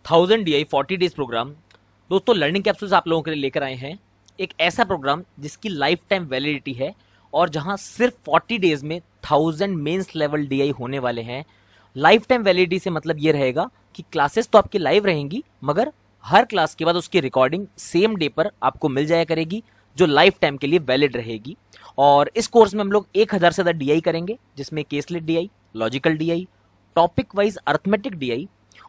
1000 DI 40 days programme. दोस्तों, learning capsules आप लोगों के लिए लेकर आए हैं एक ऐसा प्रोग्राम जिसकी लाइफ टाइम वैलिडिटी है और जहां सिर्फ 40 डेज में 1000 मेंस लेवल DI होने वाले हैं। लाइफ टाइम वैलिडिटी से मतलब ये रहेगा कि क्लासेस तो आपकी लाइव रहेंगी, मगर हर क्लास के बाद उसकी रिकॉर्डिंग सेम डे पर आपको मिल जाया करेगी, जो लाइफ टाइम के लिए वैलिड रहेगी। और इस कोर्स में हम लोग 1000 से ज़्यादा DI करेंगे, जिसमें caselet DI, logical DI, topic wise arithmetic DI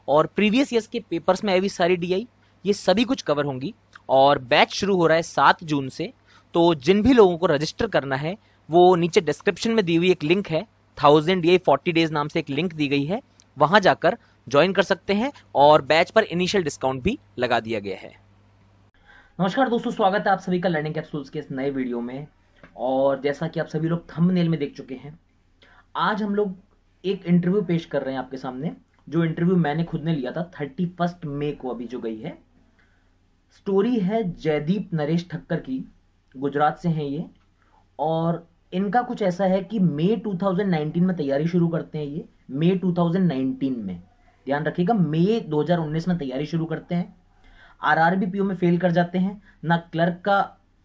और प्रीवियस ईयर्स के पेपर्स में आई हुई सारी DI, ये सभी कुछ कवर होंगी। और बैच शुरू हो रहा है 7 जून से। तो जिन भी लोगों को रजिस्टर करना है वो नीचे डिस्क्रिप्शन में दी हुई एक लिंक है, 1000 DI 40 डेज नाम से एक लिंक दी गई है, वहां जाकर ज्वाइन कर सकते हैं और बैच पर इनिशियल डिस्काउंट भी लगा दिया गया है। नमस्कार दोस्तों, स्वागत है आप सभी का लर्निंग कैप्सूल्स के इस नए वीडियो में। और जैसा कि आप सभी लोग थंबनेल में देख चुके हैं, आज हम लोग एक इंटरव्यू पेश कर रहे हैं आपके सामने, जो इंटरव्यू मैंने खुद ने लिया था 31 मई को, अभी जो गई है। स्टोरी है जयदीप नरेश ठक्कर की, गुजरात से हैं ये। और इनका कुछ ऐसा है कि मई 2019 में तैयारी शुरू करते हैं ये, मई 2019 में, ध्यान रखिएगा, मई 2019 में तैयारी शुरू करते हैं। आरआरबी पीओ में फेल कर जाते हैं। ना क्लर्क का,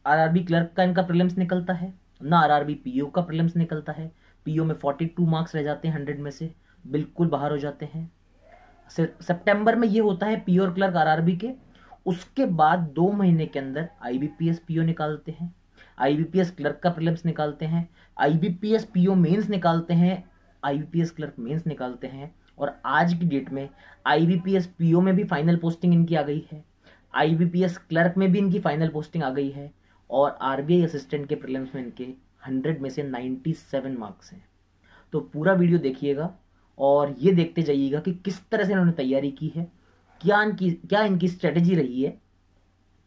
आरआरबी क्लर्क का इनका प्रीलिम्स निकलता है, ना आरआरबी पीओ का प्रीलिम्स निकलता है। पीओ में 42 मार्क्स रह जाते हैं 100 में से, बिल्कुल बाहर हो जाते हैं। सितंबर में ये होता है पीओ और क्लर्क आरआरबी के। उसके बाद 2 महीने के अंदर आईबीपीएस पीओ निकालते हैं, आईबीपीएस क्लर्क का प्रीलिम्स निकालते हैं, आईबीपीएस पीओ मेंस निकालते हैं, आईबीपीएस क्लर्क मेंस निकालते हैं। और आज की डेट में आईबीपीएस पीओ में भी फाइनल पोस्टिंग इनकी आ गई है, आईबीपीएस क्लर्क में भी इनकी फाइनल पोस्टिंग आ गई है। और आरबीआई असिस्टेंट के प्रीलिम्स में इनके 100 में से 97 मार्क्स हैं। तो पूरा वीडियो देखिएगा और ये देखते जाइएगा कि किस तरह से इन्होंने तैयारी की है, क्या इनकी स्ट्रेटेजी रही है,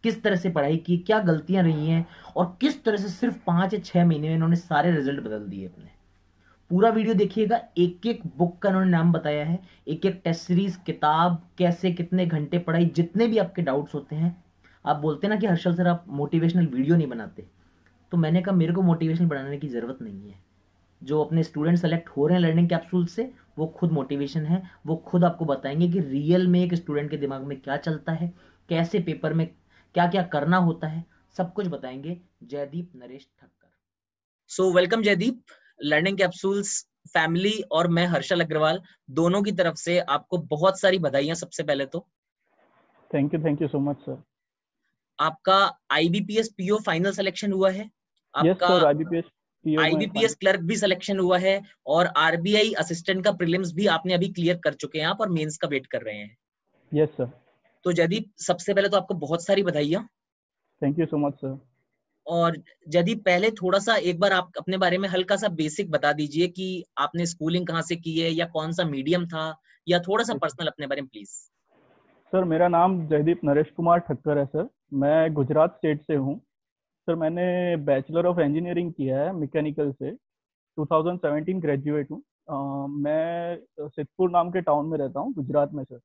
किस तरह से पढ़ाई की, क्या गलतियां रही हैं, और किस तरह से सिर्फ 5 या 6 महीने में इन्होंने सारे रिजल्ट बदल दिए अपने। पूरा वीडियो देखिएगा। एक एक बुक का इन्होंने नाम बताया है, एक एक टेस्ट सीरीज, किताब, कैसे कितने घंटे पढ़ाई, जितने भी आपके डाउट्स होते हैं। आप बोलते हैं ना कि हर्षल सर आप मोटिवेशनल वीडियो नहीं बनाते, तो मैंने कहा मेरे को मोटिवेशनल बनाने की जरूरत नहीं है। जो अपने स्टूडेंट सेलेक्ट हो रहे हैं लर्निंग कैप्सूल से, वो खुद मोटिवेशन है। वो खुद आपको बताएंगे कि रियल में एक स्टूडेंट के दिमाग में क्या चलता है, कैसे पेपर में क्या क्या करना होता है, सब कुछ बताएंगे Jaydeep Naresh Thakkar. So welcome Jaydeep, learning capsules family और मैं हर्षल अग्रवाल दोनों की तरफ से आपको बहुत सारी बधाइयां। सबसे पहले तो thank you so much sir. आपका आईबीपीएस पीओ फाइनल सिलेक्शन हुआ है, यस आपका सर, आईबीपीएस क्लर्क भी सिलेक्शन हुआ है, और आरबीआई असिस्टेंट का प्रीलिम्स भी आपने अभी क्लियर कर चुके हैं आप, और मेंस का वेट कर रहे हैं। Yes sir. तो जयदीप, सबसे पहले तो आपको बहुत सारी बधाइयां। Thank you so much sir. और जयदीप, पहले थोड़ा सा एक बार आप अपने बारे में हल्का सा बेसिक बता दीजिए कि आपने स्कूलिंग कहाँ से की है, या कौन सा मीडियम था, या थोड़ा सा पर्सनल अपने बारे में प्लीज। सर मेरा नाम जयदीप नरेश कुमार ठक्कर है सर। मैं गुजरात स्टेट से हूँ सर। मैंने बैचलर ऑफ इंजीनियरिंग किया है मैकेनिकल से। 2017 ग्रेजुएट हूँ। मैं सिद्धपुर नाम के टाउन में रहता हूँ गुजरात में सर।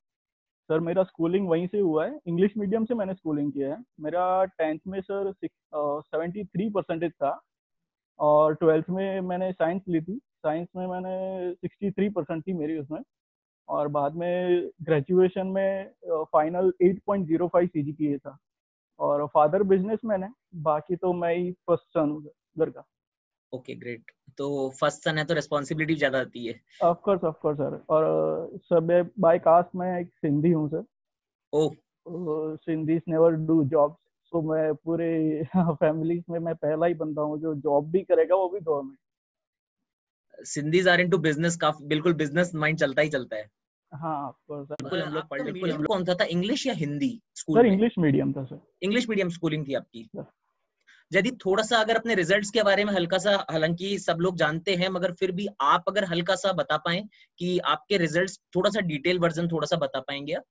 सर मेरा स्कूलिंग वहीं से हुआ है, इंग्लिश मीडियम से मैंने स्कूलिंग किया है। मेरा 10th में सर 73% था, और 12th में मैंने साइंस ली थी। साइंस में मैंने 63% थी मेरी उसमें। और बाद में ग्रेजुएशन में फाइनल 8.05 CGPA था। और फादर बिजनेसमैन है, बाकी तो मैं ही फर्स्ट सन हूँ घर का। Okay great. तो फर्स्ट सन है तो रिस्पॉन्सिबिलिटी ज्यादा आती है। Of course sir. और सर मैं बाय कास्ट मैं एक सिंधी हूँ sir. Oh, Sindhis never do job. So मैं पूरे फैमिली में मैं पहला ही बंदा हूँ जो जॉब भी करेगा, वो भी government. Sindhis are into business, काफी बिल्कुल बिजनेस माइंड चलता ही चलता है। हाँ ऑफ कोर्स सर। बिल्कुल हम लोग पढ़ लेते हैं। मीडियम कौन सा था, इंग्लिश या हिंदी स्कूल सर में? इंग्लिश मीडियम था सर। इंग्लिश मीडियम स्कूलिंग थी आपकी। सर यदि थोड़ा सा अगर अपने रिजल्ट्स के बारे में हल्का सा, हालांकि सब लोग जानते हैं मगर फिर भी आप अगर हल्का सा बता पाएं कि आपके रिजल्ट्स, थोड़ा सा डिटेल वर्जन थोड़ा सा बता पाएंगे आप?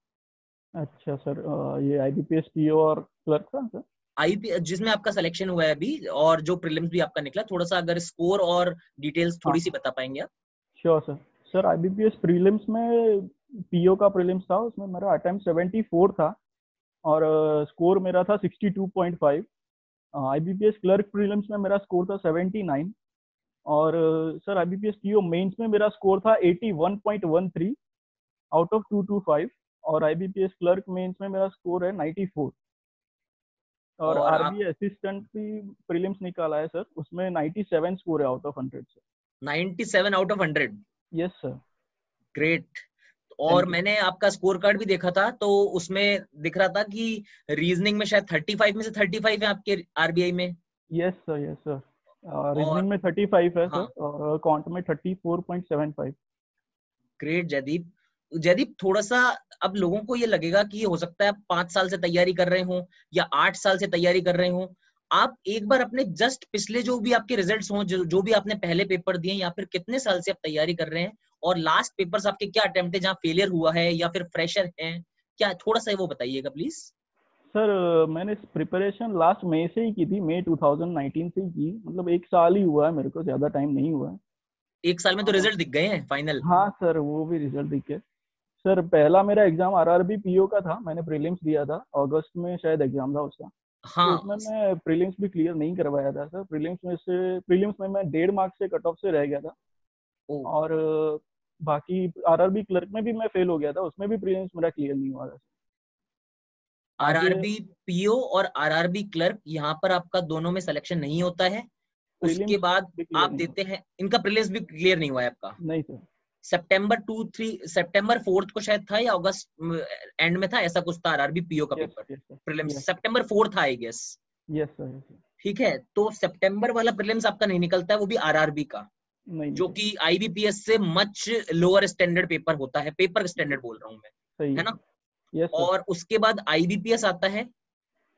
अच्छा सर, ये आईबीपीएस पीओ और क्लर्क था सर। आईपी जिसमें आपका सिलेक्शन हुआ है अभी, और जो प्रीलिम्स भी आपका निकला, थोड़ा सा अगर स्कोर और डिटेल्स हाँ थोड़ी सी बता पाएंगे आप? Sure sir. Sir IBPS prelims में पीओ का प्रीलिम्स था, उसमें मेरा अटेम्प्ट 74 था, और स्कोर मेरा था 62.5। आईबीपीएस क्लर्क प्रीलिम्स में मेरा स्कोर था 79। और सर आईबीपीएस पीओ मेंस में मेरा स्कोर था 81.13 आउट ऑफ 225। और आईबीपीएस क्लर्क मेंस में मेरा स्कोर है 94। और और आप आरबी असिस्टेंट भी प्रीलिम्स निकाला है सर, उसमें 97 स्कोर है आउट ऑफ 100 से। 97 out of 100? Yes sir. Great. और थैंक यू। मैंने आपका स्कोर कार्ड भी देखा था, तो उसमें दिख रहा था कि रीजनिंग में शायद 35 में से 35 है आपके आरबीआई में। Yes sir, yes sir. और रीजनिंग में 35 है हाँ, सर, और कॉन्ट में 34.75। ग्रेट जयदीप। जयदीप थोड़ा सा, अब लोगों को ये लगेगा कि हो सकता है आप 5 साल से तैयारी कर रहे हो या 8 साल से तैयारी कर रहे हो। आप एक बार अपने जस्ट पिछले जो भी आपके रिजल्ट्स हों, जो भी आपने पहले पेपर दिए या फिर कितने साल से आप तैयारी कर रहे हैं, और लास्ट पेपर्स आपके क्या अटेम्प्ट है जहाँ फेलियर हुआ है या फिर फ्रेशर है, क्या थोड़ा सा वो बताइएगा प्लीज। सर मैंने प्रिपरेशन लास्ट मई से ही की थी, मई 2019 से ही की, मतलब 1 साल ही हुआ है मेरे को, ज़्यादा टाइम नहीं हुआ है। 1 साल में तो हाँ। रिजल्ट दिख गए हैं फाइनल। हाँ सर, वो भी रिजल्ट दिखे। सर पहला मेरा एग्जाम आरआरबी पीओ का था, मैंने प्रीलिम्स दिया था, अगस्त में शायद एग्जाम था उसका। तो हाँ। उसमें मैं प्रीलिम्स भी क्लियर नहीं करवाया था सर। प्रीलिम्स में मैं 1.5 मार्क्स से कट ऑफ से रह गया था। ओ। और बाकी आरआरबी क्लर्क में भी मैं फेल हो गया था, उसमें भी प्रीलिम्स मेरा क्लियर नहीं हुआ था। आगे आरआरबी पीओ और आरआरबी क्लर्क, यहाँ पर आपका दोनों में सिलेक्शन नहीं होता है। उसके प्रीलिम्स बाद भी क्लियर आप नहीं हुआ। देते हैं, इनका प्रीलिम्स भी क्लियर नहीं हुआ है आपका। नहीं सर। सितंबर 4 को शायद था या अगस्त एंड में था, ऐसा कुछ था आरआरबी पीओ का yes paper. Yes sir. Prelims yes September 4 था I guess. Yes sir, yes sir. ठीक है, तो सितंबर वाला प्रीलिम्स आपका नहीं निकलता है, वो भी आरआरबी का, नहीं जो निकल। कि आईबीपीएस से मच लोअर स्टैंडर्ड पेपर होता है, पेपर जी, स्टैंडर्ड बोल रहा हूँ मैं, सही है है ना। सर। Yes sir. और उसके बाद आईबीपीएस आता है।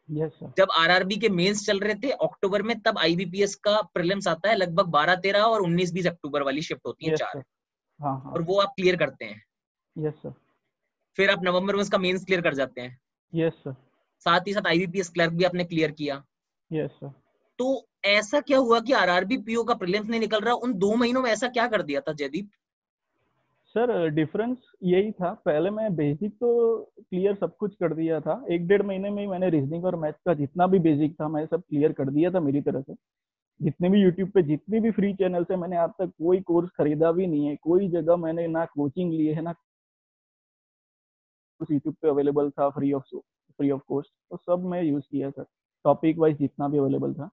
Yes sir. जब आरआरबी के मेंस चल रहे थे अक्टूबर में, तब आईबीपीएस का प्रीलिम्स आता है, लगभग 12-13 और 19-20 अक्टूबर वाली शिफ्ट होती है, यस चार। सर। हाँ हाँ। और वो आप क्लियर करते हैं। Yes sir. फिर आप नवंबर में उसका मेंस क्लियर कर जाते हैं। Yes sir. साथ ही साथ आईबीपीएस क्लर्क भी आपने क्लियर किया। Yes sir. तो ऐसा क्या हुआ कि आरआरबी पीओ का प्रीलिम्स नहीं निकल रहा? उन 2 महीनों में ऐसा क्या कर दिया था जयदीप? सर डिफरेंस यही था, पहले मैं बेसिक तो क्लियर सब कुछ कर दिया था, 1 डेढ़ महीने में ही मैंने रीजनिंग और मैथ का जितना भी बेसिक था मैं सब क्लियर कर दिया था मेरी तरफ से। जितने भी यूट्यूब पे जितनी भी फ्री चैनल है, मैंने आज तक कोई कोर्स खरीदा भी नहीं है, कोई जगह मैंने ना कोचिंग ली है, ना यूट्यूब पे अवेलेबल था फ्री ऑफ कॉस्ट, तो सब मैं यूज़ किया सर, टॉपिक वाइज जितना भी अवेलेबल था।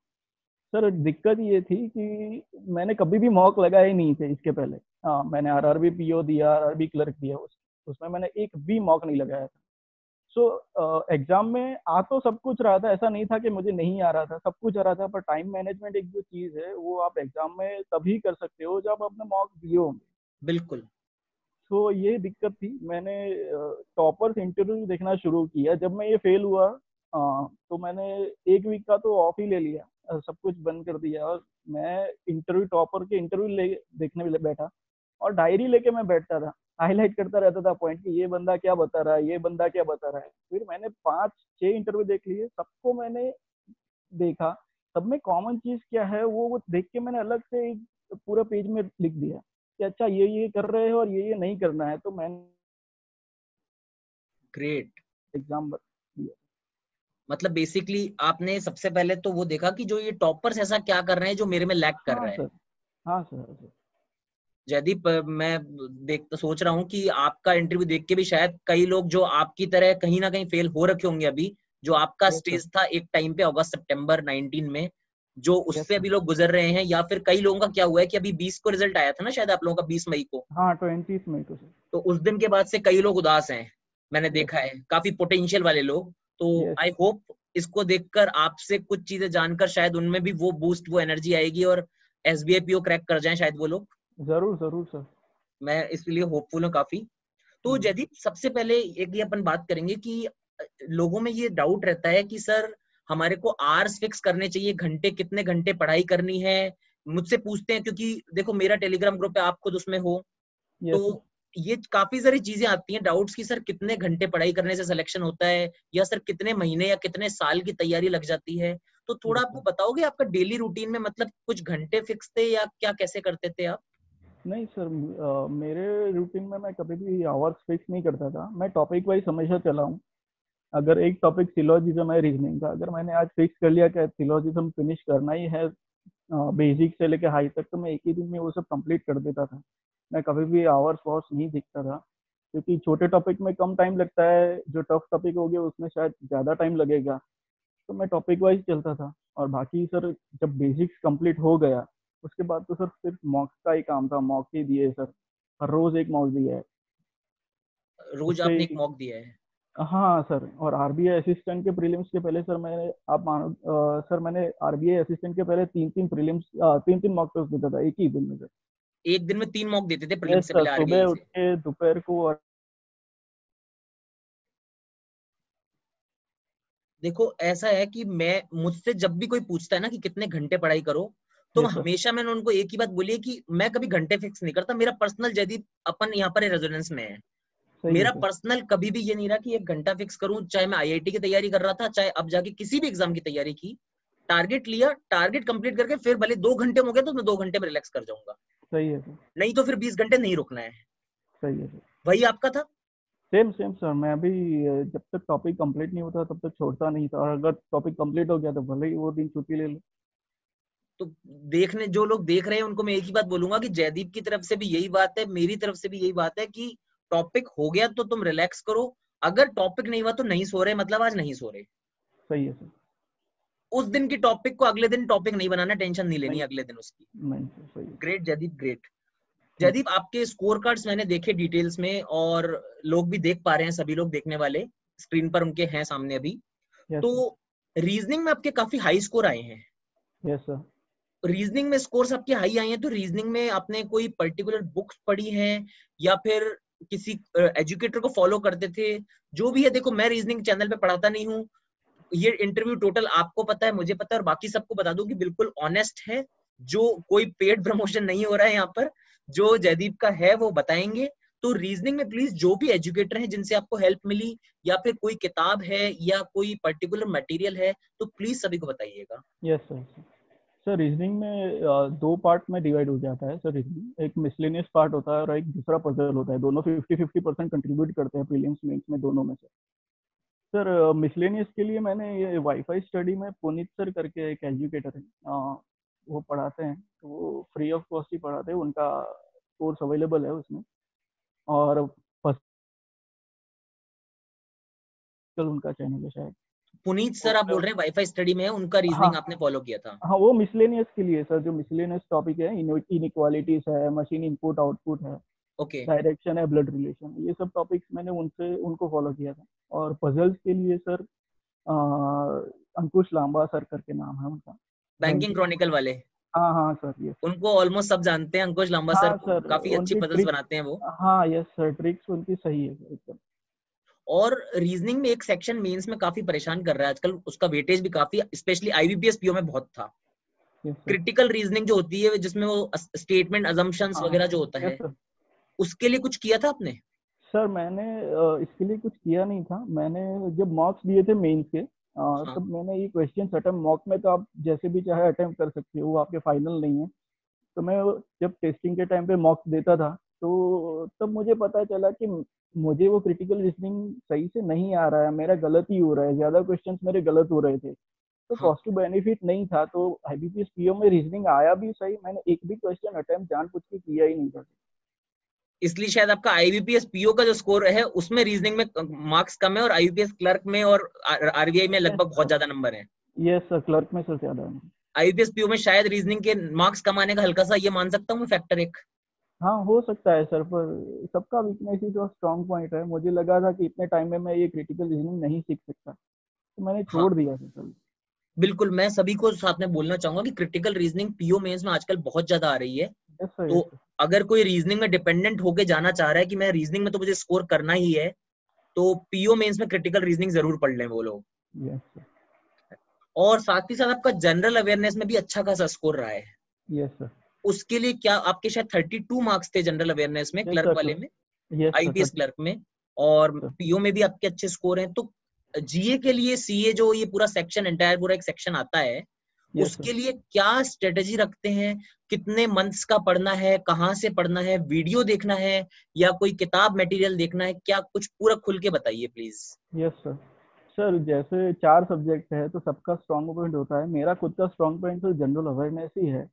सर दिक्कत ये थी कि मैंने कभी भी मॉक लगाए ही नहीं थे इसके पहले। हाँ, मैंने आरआरबी पीओ दिया, आरआरबी क्लर्क दिया, उसमें मैंने एक भी मॉक नहीं लगाया था। सो एग्जाम में आ तो सब कुछ रहा था, ऐसा नहीं था कि मुझे नहीं आ रहा था, सब कुछ आ रहा था, पर टाइम मैनेजमेंट एक जो चीज़ है वो आप एग्जाम में तभी कर सकते हो जब आपने मॉक दिए होंगे। बिल्कुल। तो ये दिक्कत थी। मैंने टॉपर्स इंटरव्यू देखना शुरू किया जब मैं ये फेल हुआ। तो मैंने 1 वीक का तो ऑफ ही ले लिया, सब कुछ बंद कर दिया, और मैं इंटरव्यू टॉपर के इंटरव्यू ले देखने में बैठा, और डायरी लेके मैं बैठता था, हाईलाइट करता रहता था पॉइंट कि ये बंदा क्या बता रहा है, ये बंदा क्या बता रहा है। फिर मैंने 5-6 इंटरव्यू देख लिए, सबको मैंने देखा, सब में कॉमन चीज क्या है वो देख के मैंने अलग से एक पूरा पेज में लिख दिया कि अच्छा ये कर रहे हो और ये नहीं करना है, तो मैंने ग्रेट। एग्जाम दिया। मतलब बेसिकली आपने सबसे पहले तो वो देखा कि जो ये टॉपर्स ऐसा क्या कर रहे हैं जो मेरे में लैक कर हाँ रहे हैं। सर। हाँ सर। जयदीप, मैं देख तो सोच रहा हूँ कि आपका इंटरव्यू देख के भी शायद कई लोग जो आपकी तरह कहीं ना कहीं फेल हो रखे होंगे अभी, जो आपका यस सर। स्टेज था एक टाइम पे अगस्त सितंबर 19 में, जो यस उससे सर। अभी लोग गुजर रहे हैं, या फिर कई लोगों का क्या हुआ है कि अभी 20 को रिजल्ट आया था ना शायद आप लोगों का, 20 मई को। हाँ, 20 मई को सर। तो उस दिन के बाद से कई लोग उदास हैं, मैंने यस देखा सर। है, काफी पोटेंशियल वाले लोग। तो यस। आई होप इसको देखकर आपसे कुछ चीजें जानकर शायद उनमें भी वो बूस्ट, वो एनर्जी आएगी और एसबीआई पीओ क्रैक कर जाएं शायद वो लोग। जरूर जरूर सर। मैं इसलिए होपफुल हूँ काफी। तो हम्म। जयदीप, सबसे पहले एक ये अपन बात करेंगे कि लोगों में ये डाउट रहता है कि सर हमारे को आवर्स फिक्स करने चाहिए, घंटे कितने घंटे पढ़ाई करनी है। मुझसे पूछते हैं क्योंकि देखो मेरा टेलीग्राम ग्रुप है, आप खुद उसमें हो। Yes sir. तो ये काफी सारी चीजें आती हैं डाउट्स की, सर कितने घंटे पढ़ाई करने से सिलेक्शन होता है, या सर कितने महीने या कितने साल की तैयारी लग जाती है। तो थोड़ा यस आपको सर। बताओगे आपका डेली रूटीन में, मतलब कुछ घंटे फिक्स थे या क्या, कैसे करते थे आप? नहीं सर, मेरे रूटीन में मैं कभी भी आवर्स फिक्स नहीं करता था, मैं टॉपिक वाइज हमेशा चला हूँ। अगर एक टॉपिक सिलोजिज्म है रीजनिंग का, अगर मैंने आज फिक्स कर लिया कि सिलोजिज्म फिनिश करना ही है बेसिक से लेके हाई तक, तो मैं एक ही दिन में वो सब कंप्लीट कर देता था। मैं कभी भी आवर्स वॉर्स नहीं देखता था। क्योंकि छोटे टॉपिक में कम टाइम लगता है, जो टफ टॉपिक हो गया उसमें शायद ज़्यादा टाइम लगेगा। तो मैं टॉपिक वाइज चलता था। और बाकी सर जब बेसिक्स कंप्लीट हो गया उसके बाद तो सर सिर्फ मॉक्स का ही काम था, मॉक ही दिए सर, हर रोज एक मॉक दिया है रोज उससे आपने एक ही। मॉक दिया है? हाँ सर, और आरबीआई असिस्टेंट के प्रीलिम्स के पहले सर मैंने, आप मानो सर, मैंने आरबीआई असिस्टेंट के पहले तीन तीन प्रीलिम्स, तीन तीन मॉक टेस्ट देता था एक ही दिन में सर। एक दिन में 3 मॉक देते थे यस प्रीलिम्स से सर, पहले सुबह आरबीआई उठ से? के दोपहर को और। देखो ऐसा है कि मैं, मुझसे जब भी कोई पूछता है ना कि कितने घंटे पढ़ाई करो, तो यस सर। हमेशा मैंने उनको एक ही बात बोली है कि मैं कभी घंटे फिक्स नहीं करता। मेरा पर्सनल, जयदीप अपन यहाँ पर रेजोनेंस में है, सही है मेरा सर। पर्सनल कभी भी ये नहीं रहा कि 1 घंटा फिक्स करूं। चाहे मैं आईआईटी की तैयारी कर रहा था, चाहे अब जाके किसी भी एग्जाम की तैयारी की, टारगेट लिया, टारगेट कंप्लीट करके फिर भले 2 घंटे में हो गया तो मैं 2 घंटे में रिलैक्स कर जाऊंगा, सही है सर। नहीं तो फिर 20 घंटे नहीं रुकना है। सही है सर। वही आपका था? सेम सेम सर, मैं भी जब तक टॉपिक कंप्लीट नहीं होता तब तक छोड़ता नहीं था, और अगर टॉपिक कंप्लीट हो गया तो भले ही वो दिन छुट्टी ले लो। तो देखने, जो लोग देख रहे हैं उनको मैं एक ही बात बोलूंगा कि जयदीप की तरफ से भी यही बात है, मेरी तरफ से भी यही बात है कि टॉपिक हो गया तो तुम रिलैक्स करो। अगर टॉपिक नहीं हुआ तो नहीं सो रहे, मतलब आज नहीं सो रहे। सही है सर। उस दिन की टॉपिक को अगले दिन टॉपिक नहीं बनाना, टेंशन नहीं लेनी नहीं। अगले दिन उसकी। नहीं सर, सही है। Great Jaydeep, great. Thank Jaydeep, आपके स्कोर कार्ड्स मैंने देखे डिटेल्स में, और लोग भी देख पा रहे हैं, सभी लोग देखने वाले स्क्रीन पर उनके हैं सामने अभी। यू। यस तो सर। रीजनिंग में आपके काफी हाई स्कोर आए हैं। Yes sir. रीजनिंग में स्कोर्स आपके हाई आए हैं, तो रीजनिंग में आपने कोई पर्टिकुलर बुक्स पढ़ी हैं, या फिर किसी एजुकेटर को फॉलो करते थे? जो भी है, देखो मैं रीजनिंग चैनल पे पढ़ाता नहीं हूँ, ये इंटरव्यू टोटल आपको पता है, मुझे पता है, और बाकी सबको बता दूं कि बिल्कुल ऑनेस्ट है। जो कोई पेड प्रमोशन नहीं हो रहा है यहाँ पर, जो जयदीप का है वो बताएंगे। तो रीजनिंग में प्लीज जो भी एजुकेटर हैं जिनसे आपको हेल्प मिली, या फिर कोई किताब है या कोई पर्टिकुलर मटेरियल है, तो प्लीज सभी को बताइएगा। Yes sir. सर रीजनिंग में दो पार्ट में डिवाइड हो जाता है सर। रीजनिंग एक मिसलेनियस पार्ट होता है और एक दूसरा पजल होता है, दोनों 50-50% कंट्रीब्यूट करते हैं प्रीलिम्स मेंस में, दोनों में से। सर मिसलेनियस के लिए मैंने ये वाईफाई स्टडी में पुनीत सर करके एक एजुकेटर है, वो पढ़ाते हैं, तो वो फ्री ऑफ कॉस्ट ही पढ़ाते हैं, उनका कोर्स अवेलेबल है उसमें। और फर्स्ट उनका चैनल है शायद। पुनीत तो सर आप बोल रहे हैं वाईफाई स्टडी में है, उनका हाँ रीजनिंग आपने फॉलो किया था? हाँ, वो मिसलेनियस के लिए सर, जो मिसलेनियस टॉपिक है, इनइक्वालिटीज है, मशीन इनपुट आउटपुट है, ओके। डायरेक्शन है, ब्लड रिलेशन, ये सब टॉपिक्स मैंने उनसे उनको फॉलो किया था। और पजल्स के लिए सर अंकुश लांबा सर करके नाम है उनका, बैंकिंग बैंकिंग। क्रॉनिकल वाले? हाँ हाँ सर, ये। उनको ऑलमोस्ट सब जानते हैं, अंकुश लांबा सर हाँ को, सर, काफी अच्छी उनकी पजल्स ट्रिक। बनाते हैं वो। हाँ यस सर, ट्रिक्स उनकी सही है सर, एकदम। और रीजनिंग में एक सेक्शन मेंस में काफी परेशान कर रहा है आजकल, उसका वेटेज भी काफी, स्पेशली आईबीपीएस पीओ में बहुत था। Yes sir. क्रिटिकल रीजनिंग जो होती है, जिसमें वो स्टेटमेंट अजम्पशंस हाँ वगैरह जो होता यस है, सर। उसके लिए कुछ किया था आपने? सर मैंने इसके लिए कुछ किया नहीं था। मैंने जब मार्क्स दिए थे मेंस के, हाँ। तब मैंने ये क्वेश्चन अटेम्प्ट, मॉक में तो आप जैसे भी चाहे अटेम्प्ट कर सकते हो, वो आपके फाइनल नहीं है। तो मैं जब टेस्टिंग के टाइम पे मॉक्स देता था, तो तब मुझे पता चला कि मुझे वो क्रिटिकल रीजनिंग सही से नहीं आ रहा है, मेरा गलत ही हो रहा है, ज्यादा क्वेश्चंस मेरे गलत हो रहे थे। तो हाँ, कॉस्ट टू बेनिफिट नहीं था, तो आईबीपीएस पीओ में रीजनिंग आया भी सही, मैंने एक भी क्वेश्चन अटेम्प्ट जानबूझ के किया ही नहीं था। इसलिए शायद आपका आईबीपीएस पीओ का जो स्कोर है उसमें रीजनिंग में मार्क्स कम है, और आईबीपीएस क्लर्क में और आरबीआई में यस लगभग बहुत सर। ज्यादा नंबर है। यस सर, क्लर्क में सर ज्यादा है। आईबीपीएस पीओ में शायद रीजनिंग के मार्क्स कम आने का हल्का सा ये मान सकता हूँ फैक्टर एक। हाँ हो सकता है सर, पर सबका वीकनेस ही जो स्ट्रॉन्ग पॉइंट है, मुझे लगा था कि इतने टाइम में मैं ये क्रिटिकल रीजनिंग नहीं सीख सकता, तो मैंने हाँ, छोड़ दिया सर। बिल्कुल, मैं सभी को साथ में बोलना चाहूंगा कि क्रिटिकल रीजनिंग पीओ मेंस में आजकल बहुत ज्यादा आ रही है। Yes sir. तो यस सर। अगर कोई रीजनिंग में डिपेंडेंट होके जाना चाह रहा है कि मैं रीजनिंग में तो मुझे स्कोर करना ही है, तो पीओ मेंस में क्रिटिकल रीजनिंग जरूर पढ़ लें वो लोग। Yes sir. और साथ ही साथ आपका जनरल अवेयरनेस में भी अच्छा खासा स्कोर रहा है। Yes sir. उसके लिए क्या आपके शायद 32 मार्क्स थे जनरल अवेयरनेस में, यस क्लर्क वाले सर। में, यस सर, आईपीएस 30 क्लर्क में, और सर। पीओ में भी आपके अच्छे स्कोर हैं। तो जीए के लिए सीए जो ये पूरा सेक्शन, एंटायर पूरा एक सेक्शन आता है, यस सर। उसके लिए क्या स्ट्रेटेजी रखते हैं? कितने मंथ्स का पढ़ना है, कहाँ से पढ़ना है, वीडियो देखना है, या कोई किताब मटेरियल देखना है? क्या कुछ पूरा खुल के बताइए प्लीज। Yes sir. सर जैसे 4 सब्जेक्ट है तो सबका स्ट्रॉन्ग पॉइंट होता है, मेरा खुद का स्ट्रॉन्ग पॉइंट तो जनरल अवेयरनेस ही है।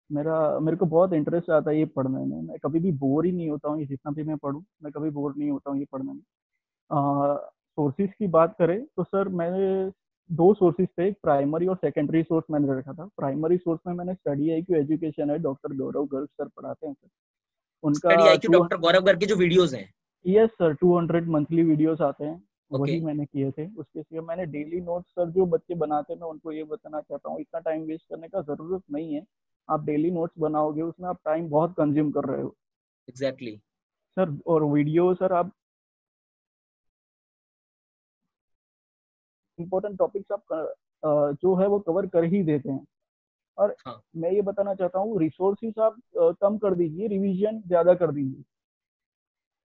मेरे को बहुत इंटरेस्ट आता है ये पढ़ने में। मैं कभी भी बोर ही नहीं होता हूँ, ये जितना भी मैं पढूं मैं कभी बोर नहीं होता हूँ ये पढ़ने में। सोर्सेज की बात करें तो सर मैंने दो सोर्सेज थे, एक प्राइमरी और सेकेंडरी सोर्स मैंने रखा था। प्राइमरी सोर्स में मैंने स्टडी आई क्यू एजुकेशन है, डॉक्टर गौरव गर्ग सर पढ़ाते हैं सर। स्टडी उनका आईक्यू टू डॉक्टर गौरव गर्ग के जो वीडियोस हैं। यस सर 200 मंथली वीडियोस आते हैं, ओके। वही मैंने किए थे। उसके सिवा मैंने डेली नोट्स सर जो बच्चे बनाते हैं मैं उनको ये बताना चाहता हूँ, इतना टाइम वेस्ट करने का ज़रूरत नहीं है। आप डेली नोट्स बनाओगे उसमें आप टाइम बहुत कंज्यूम कर रहे हो एग्जैक्टली। सर। और वीडियो सर आप इम्पोर्टेंट टॉपिक्स आप जो है वो कवर कर ही देते हैं। और हाँ। मैं ये बताना चाहता हूँ रिसोर्सेज आप कम कर दीजिए, रिवीजन ज़्यादा कर दीजिए।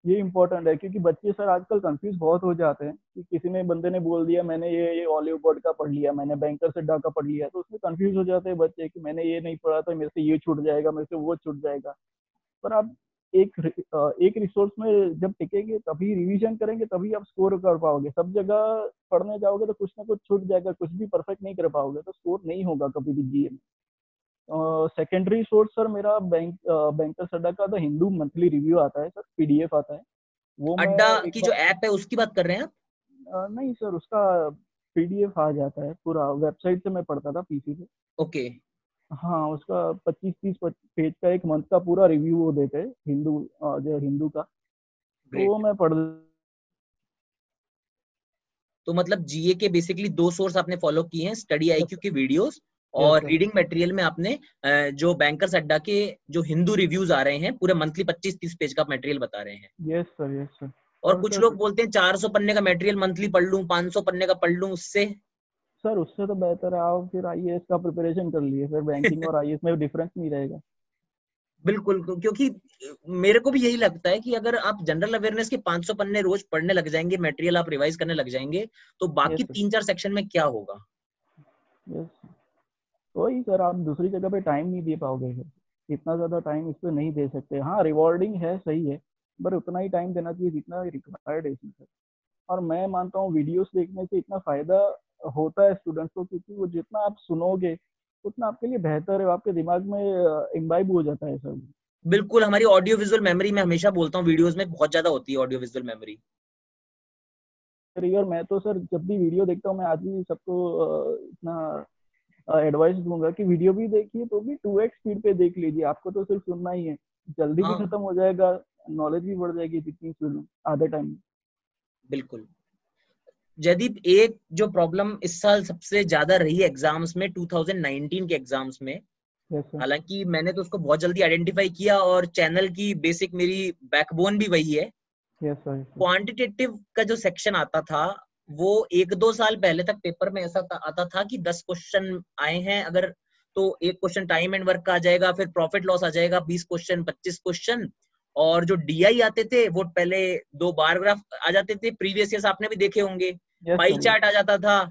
ये इम्पोर्टेंट है क्योंकि बच्चे सर आजकल कंफ्यूज बहुत हो जाते हैं कि किसी ने बंदे ने बोल दिया मैंने ये ऑलिव बर्ड का पढ़ लिया, मैंने बैंकर से डा का पढ़ लिया, तो उसमें कंफ्यूज हो जाते हैं बच्चे कि मैंने ये नहीं पढ़ा तो मेरे से ये छूट जाएगा, मेरे से वो छूट जाएगा। पर आप एक रिसोर्स में जब टिकेंगे तभी रिवीजन करेंगे तभी आप स्कोर कर पाओगे। सब जगह पढ़ने जाओगे तो कुछ ना कुछ छूट जाएगा, कुछ भी परफेक्ट नहीं कर पाओगे तो स्कोर नहीं होगा कभी भी जीए में। सेकेंडरी सोर्स सर मेरा बैंकर सड्डा का द हिंदू मंथली रिव्यू आता है सर, पीडीएफ आता है। वो मैं अड्डा एक की जो बार ऐप है उसकी बात कर रहे हैं आप? नहीं सर उसका पीडीएफ आ जाता है पूरा, वेबसाइट से मैं पढ़ता था पीसी से। ओके। हाँ उसका 25-30 पेज का एक मंथ का पूरा रिव्यू वो देते हैं हिंदू, जो हिंदू का, तो वो ग्रेट। मैं पढ़। तो मतलब जीए के बेसिकली दो सोर्स आपने फॉलो किए हैं, स्टडी यस आईक्यू के वीडियोस यस और सर। रीडिंग मटेरियल में आपने जो बैंकर्स अड्डा के जो हिंदू रिव्यूज आ रहे हैं पूरे मंथली 25-30 पेज का मटेरियल बता रहे हैं। Yes sir yes sir. और और कुछ सर लोग बोलते हैं 400 पन्ने का मटेरियल मंथली पढ़ लूं, 500 पन्ने का पढ़ लूं उससे। सर उससे तो बेहतर है आप फिर आईएएस का प्रिपरेशन कर लिए, फिर बैंकिंग और आईएएस में डिफरेंस नहीं रहेगा। बिल्कुल, क्योंकि मेरे को भी यही लगता है कि अगर आप जनरल अवेयरनेस के 500 पन्ने रोज पढ़ने लग जाएंगे, मटेरियल आप रिवाइज करने लग जाएंगे, तो यस बाकी सर 3-4 सेक्शन में क्या होगा? यस। वही सर आप दूसरी जगह पे टाइम नहीं दे पाओगे फिर, इतना ज़्यादा टाइम इस पे नहीं दे सकते। हाँ रिवॉर्डिंग है सही है, पर उतना ही टाइम देना चाहिए जितना रिक्वायर्ड है इसमें सर। और मैं मानता हूँ वीडियोस देखने से इतना फ़ायदा होता है स्टूडेंट्स को, क्योंकि वो जितना आप सुनोगे उतना आपके लिए बेहतर है, आपके दिमाग में इम्बाइब हो जाता है सर। बिल्कुल, हमारी ऑडियो विजुअल मेमोरी मैं हमेशा बोलता हूँ वीडियोस में बहुत ज्यादा होती है ऑडियो विजुअल मेमोरी। और मैं तो सर जब भी वीडियो देखता हूँ मैं आज भी सबको इतना एडवाइस दूंगा कि वीडियो भी देखिए तो भी 2x स्पीड पे देख लीजिए, आपको तो सिर्फ सुनना ही है, जल्दी भी हाँ खत्म हो जाएगा, नॉलेज भी बढ़ जाएगी जितनी स्पीड में आधे टाइम में। बिल्कुल। जयदीप, एक जो प्रॉब्लम इस साल सबसे ज्यादा रही एग्जाम्स में, 2019 के एग्जाम्स में, यस सर हालांकि मैंने तो उसको बहुत जल्दी आइडेंटिफाई किया और चैनल की बेसिक मेरी बैकबोन भी वही है। Yes sir yes sir. Quantitative का जो सेक्शन आता था वो 1-2 साल पहले तक पेपर में ऐसा आता था कि 10 क्वेश्चन आए हैं अगर, तो एक क्वेश्चन टाइम एंड वर्क का आ जाएगा, फिर प्रॉफिट लॉस आ जाएगा, 20 क्वेश्चन, 25 क्वेश्चन। और जो डीआई आते थे वो पहले दो बार ग्राफ आ जाते थे, प्रीवियस ईयर्स आपने भी देखे होंगे, यस पाई सर यस चार्ट आ जाता था, यस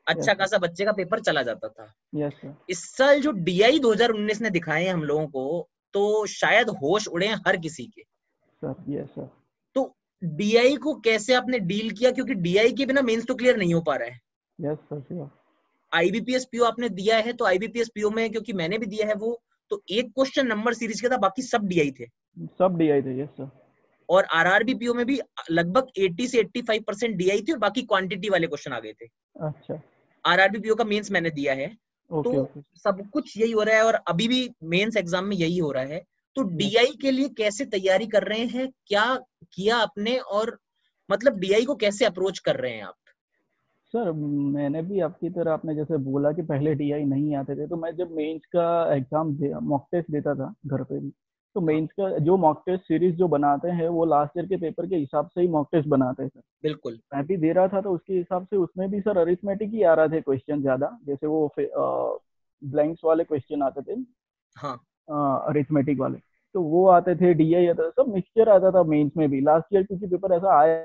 अच्छा सर खासा बच्चे का पेपर चला जाता था। Yes sir. इस साल जो डीआई 2019 ने दिखाए हैं हम लोगों को, तो शायद होश उड़े हैं हर किसी के। Sir yes sir. तो डीआई को कैसे आपने डील किया, क्योंकि डीआई के बिना मेंस तो क्लियर नहीं हो पा रहा है। Yes sir sure. IBPS PO आपने दिया है, तो आईबीपीएस पीओ में क्योंकि मैंने भी दिया है वो, तो एक क्वेश्चन नंबर सीरीज का था, बाकी सब डीआई थे। सब डीआई थे यस सर। और आरआरबी पीओ में भी लगभग 80 से 85% डीआई थी और बाकी क्वांटिटी वाले क्वेश्चन आ गए थे। अच्छा। आरआरबी पीओ का मेंस मैंने दिया है। तो ओके ओके। सब कुछ यही हो रहा है और अभी भी मेंस एग्जाम में यही हो रहा है। तो यस डीआई के लिए कैसे तैयारी कर रहे हैं, क्या किया आपने, और मतलब डीआई को कैसे अप्रोच कर रहे हैं आप? सर मैंने भी आपकी तरह, आपने जैसे बोला कि पहले डीआई नहीं आते थे, तो मैं जब मेंस का एग्जाम मॉक टेस्ट देता था घर पे भी, तो हाँ मेंस का जो मॉक टेस्ट सीरीज जो बनाते हैं वो लास्ट ईयर के पेपर के हिसाब से ही मॉक टेस्ट बनाते हैं सर। बिल्कुल। मैं भी दे रहा था तो उसके हिसाब से उसमें भी सर अरिथमेटिक ही आ रहे थे क्वेश्चन ज्यादा, जैसे वो ब्लैंक्स वाले क्वेश्चन आते थे, हाँ अरिथमेटिक वाले, तो वो आते थे, डीआई आता था, सब मिक्सचर आता था मेंस में भी लास्ट ईयर, क्योंकि पेपर ऐसा आया।